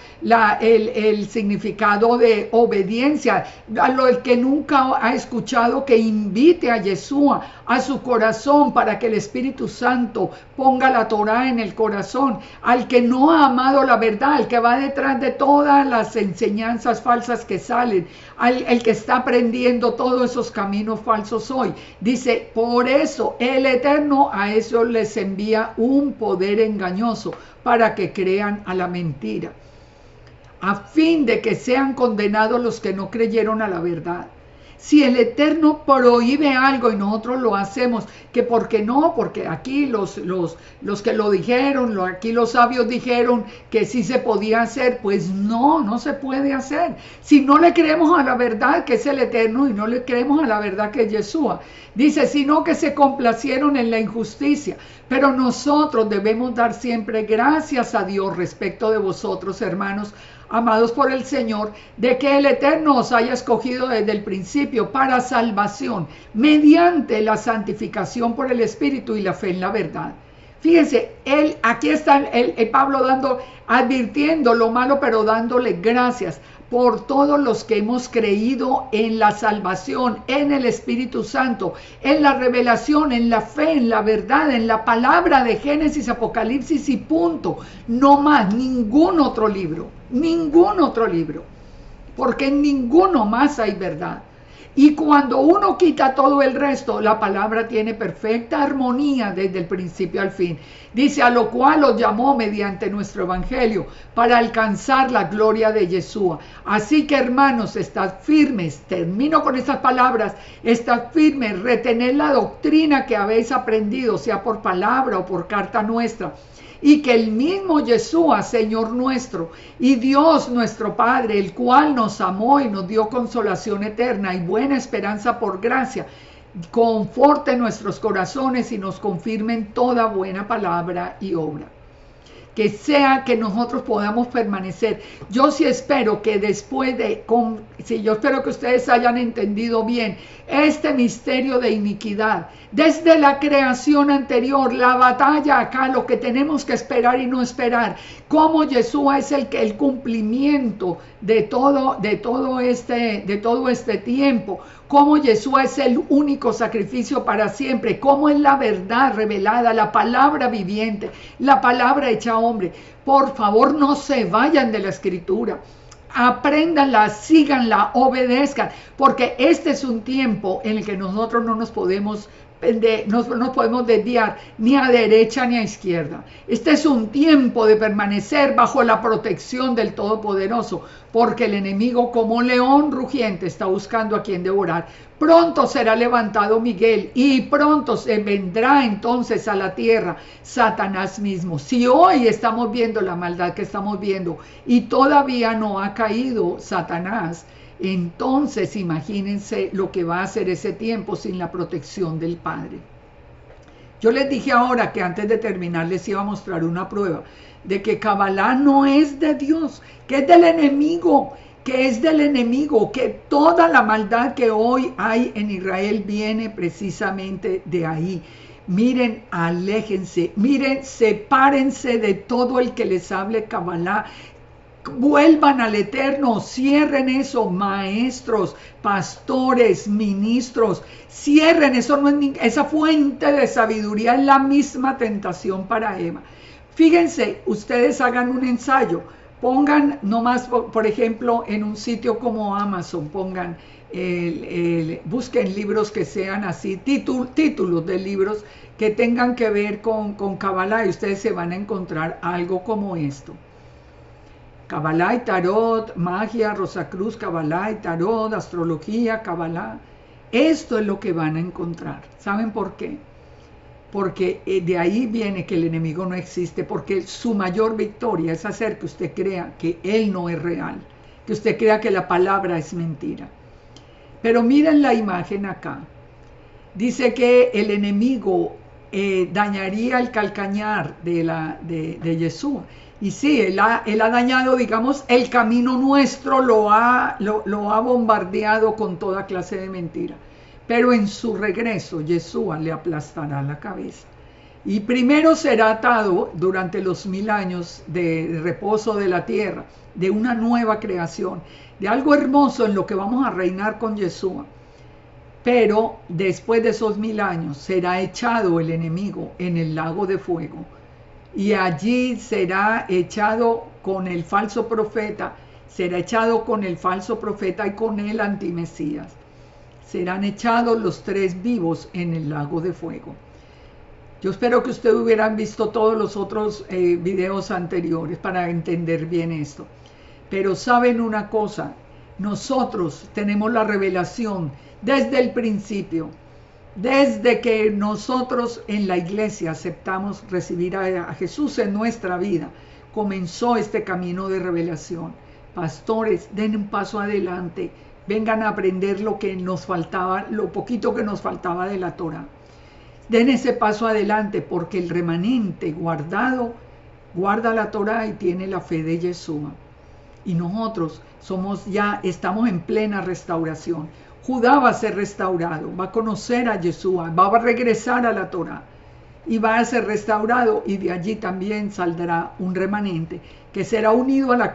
el significado de obediencia, a los que nunca ha escuchado que invite a Yeshua a su corazón para que el Espíritu Santo ponga la Torá en el corazón, al que no ha amado la verdad, el que va detrás de todas las enseñanzas falsas que salen, el que está aprendiendo todos esos caminos falsos hoy. Dice, por eso el Eterno a eso les envía un poder engañoso para que crean a la mentira, a fin de que sean condenados los que no creyeron a la verdad. Si el Eterno prohíbe algo y nosotros lo hacemos, que ¿por qué no? Porque aquí los que lo dijeron, aquí los sabios dijeron que sí se podía hacer, pues no se puede hacer. Si no le creemos a la verdad que es el Eterno y no le creemos a la verdad que es Yeshua. Dice, sino que se complacieron en la injusticia. Pero nosotros debemos dar siempre gracias a Dios respecto de vosotros, hermanos, amados por el Señor, de que el Eterno os haya escogido desde el principio para salvación, mediante la santificación por el Espíritu y la fe en la verdad. Fíjense, aquí está el Pablo advirtiendo lo malo, pero dándole gracias por todos los que hemos creído en la salvación, en el Espíritu Santo, en la revelación, en la fe, en la verdad, en la palabra de Génesis, Apocalipsis y punto. No más, ningún otro libro, porque en ninguno más hay verdad. Y cuando uno quita todo el resto, la palabra tiene perfecta armonía desde el principio al fin. Dice, a lo cual os llamó mediante nuestro evangelio para alcanzar la gloria de Yeshua. Así que, hermanos, estad firmes. Termino con estas palabras. Estad firmes, retened la doctrina que habéis aprendido, sea por palabra o por carta nuestra. Y que el mismo Yeshua, Señor nuestro, y Dios nuestro Padre, el cual nos amó y nos dio consolación eterna y buena esperanza por gracia, conforte nuestros corazones y nos confirme en toda buena palabra y obra. Que sea que nosotros podamos permanecer. Yo sí espero que después yo espero que ustedes hayan entendido bien este misterio de iniquidad. Desde la creación anterior, la batalla acá, lo que tenemos que esperar y no esperar, cómo Yeshua es el cumplimiento de todo este tiempo, cómo Yeshua es el único sacrificio para siempre, cómo es la verdad revelada, la palabra viviente, la palabra hecha hombre. Por favor, no se vayan de la Escritura. Apréndanla, síganla, obedezcan, porque este es un tiempo en el que nosotros no nos podemos desviar ni a derecha ni a izquierda. Este es un tiempo de permanecer bajo la protección del Todopoderoso, porque el enemigo como león rugiente está buscando a quien devorar. Pronto será levantado Miguel y pronto se vendrá entonces a la tierra Satanás mismo. Si hoy estamos viendo la maldad que estamos viendo y todavía no ha caído Satanás, entonces imagínense lo que va a ser ese tiempo sin la protección del Padre. Yo les dije ahora que antes de terminar les iba a mostrar una prueba de que Kabbalah no es de Dios, que es del enemigo, que toda la maldad que hoy hay en Israel viene precisamente de ahí. Miren, aléjense, miren, sepárense de todo el que les hable Kabbalah. Vuelvan al Eterno, cierren eso, maestros, pastores, ministros, cierren eso, esa fuente de sabiduría es la misma tentación para Eva. Fíjense, ustedes hagan un ensayo, pongan nomás, por ejemplo, en un sitio como Amazon, busquen libros que sean así, títulos de libros que tengan que ver con Kabbalah y ustedes se van a encontrar algo como esto. Kabbalah y Tarot, magia, Rosacruz, Kabbalah y Tarot, astrología, Kabbalah. Esto es lo que van a encontrar. ¿Saben por qué? Porque de ahí viene que el enemigo no existe, porque su mayor victoria es hacer que usted crea que él no es real, que usted crea que la palabra es mentira. Pero miren la imagen acá. Dice que el enemigo dañaría el calcañar de Yeshua. Y sí, él ha dañado, digamos, el camino nuestro, lo ha bombardeado con toda clase de mentira. Pero en su regreso, Yeshua le aplastará la cabeza. Y primero será atado durante los 1000 años de reposo de la tierra, de una nueva creación, de algo hermoso en lo que vamos a reinar con Yeshua. Pero después de esos 1000 años será echado el enemigo en el lago de fuego. Y allí será echado con el falso profeta, y con el antimesías. Serán echados los 3 vivos en el lago de fuego. Yo espero que ustedes hubieran visto todos los otros videos anteriores para entender bien esto. Pero saben una cosa, nosotros tenemos la revelación desde el principio. Desde que nosotros en la iglesia aceptamos recibir a Jesús en nuestra vida, comenzó este camino de revelación. Pastores, den un paso adelante, vengan a aprender lo que nos faltaba, lo poquito que nos faltaba de la Torá. Den ese paso adelante porque el remanente guardado guarda la Torá y tiene la fe de Yeshua. y nosotros estamos en plena restauración. Judá va a ser restaurado, va a conocer a Yeshua, va a regresar a la Torá y va a ser restaurado, y de allí también saldrá un remanente que será unido a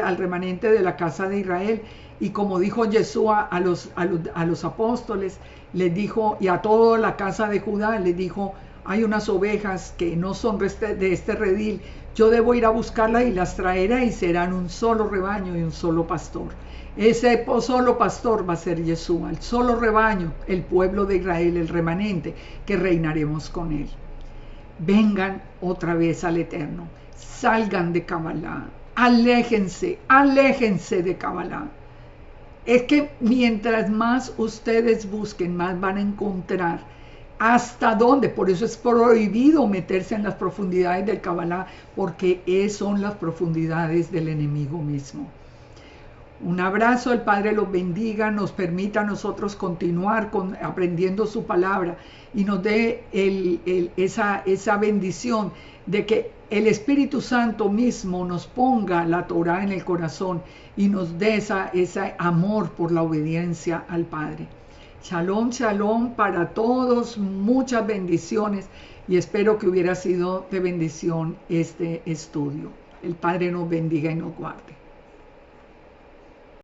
al remanente de la casa de Israel. Y como dijo Yeshua a los apóstoles, les dijo, y a toda la casa de Judá, les dijo: hay unas ovejas que no son de este redil, yo debo ir a buscarlas y las traeré, y serán un solo rebaño y un solo pastor. Ese solo pastor va a ser Yeshua, el solo rebaño, el pueblo de Israel, el remanente, que reinaremos con él. Vengan otra vez al Eterno, salgan de Kabbalah, aléjense de Kabbalah. Es que mientras más ustedes busquen, más van a encontrar. ¿Hasta dónde? Por eso es prohibido meterse en las profundidades del Kabbalah, porque son las profundidades del enemigo mismo. Un abrazo, el Padre los bendiga, nos permita a nosotros continuar aprendiendo su palabra y nos dé esa bendición de que el Espíritu Santo mismo nos ponga la Torá en el corazón y nos dé ese amor por la obediencia al Padre. Shalom, shalom para todos, muchas bendiciones, y espero que hubiera sido de bendición este estudio. El Padre nos bendiga y nos guarde.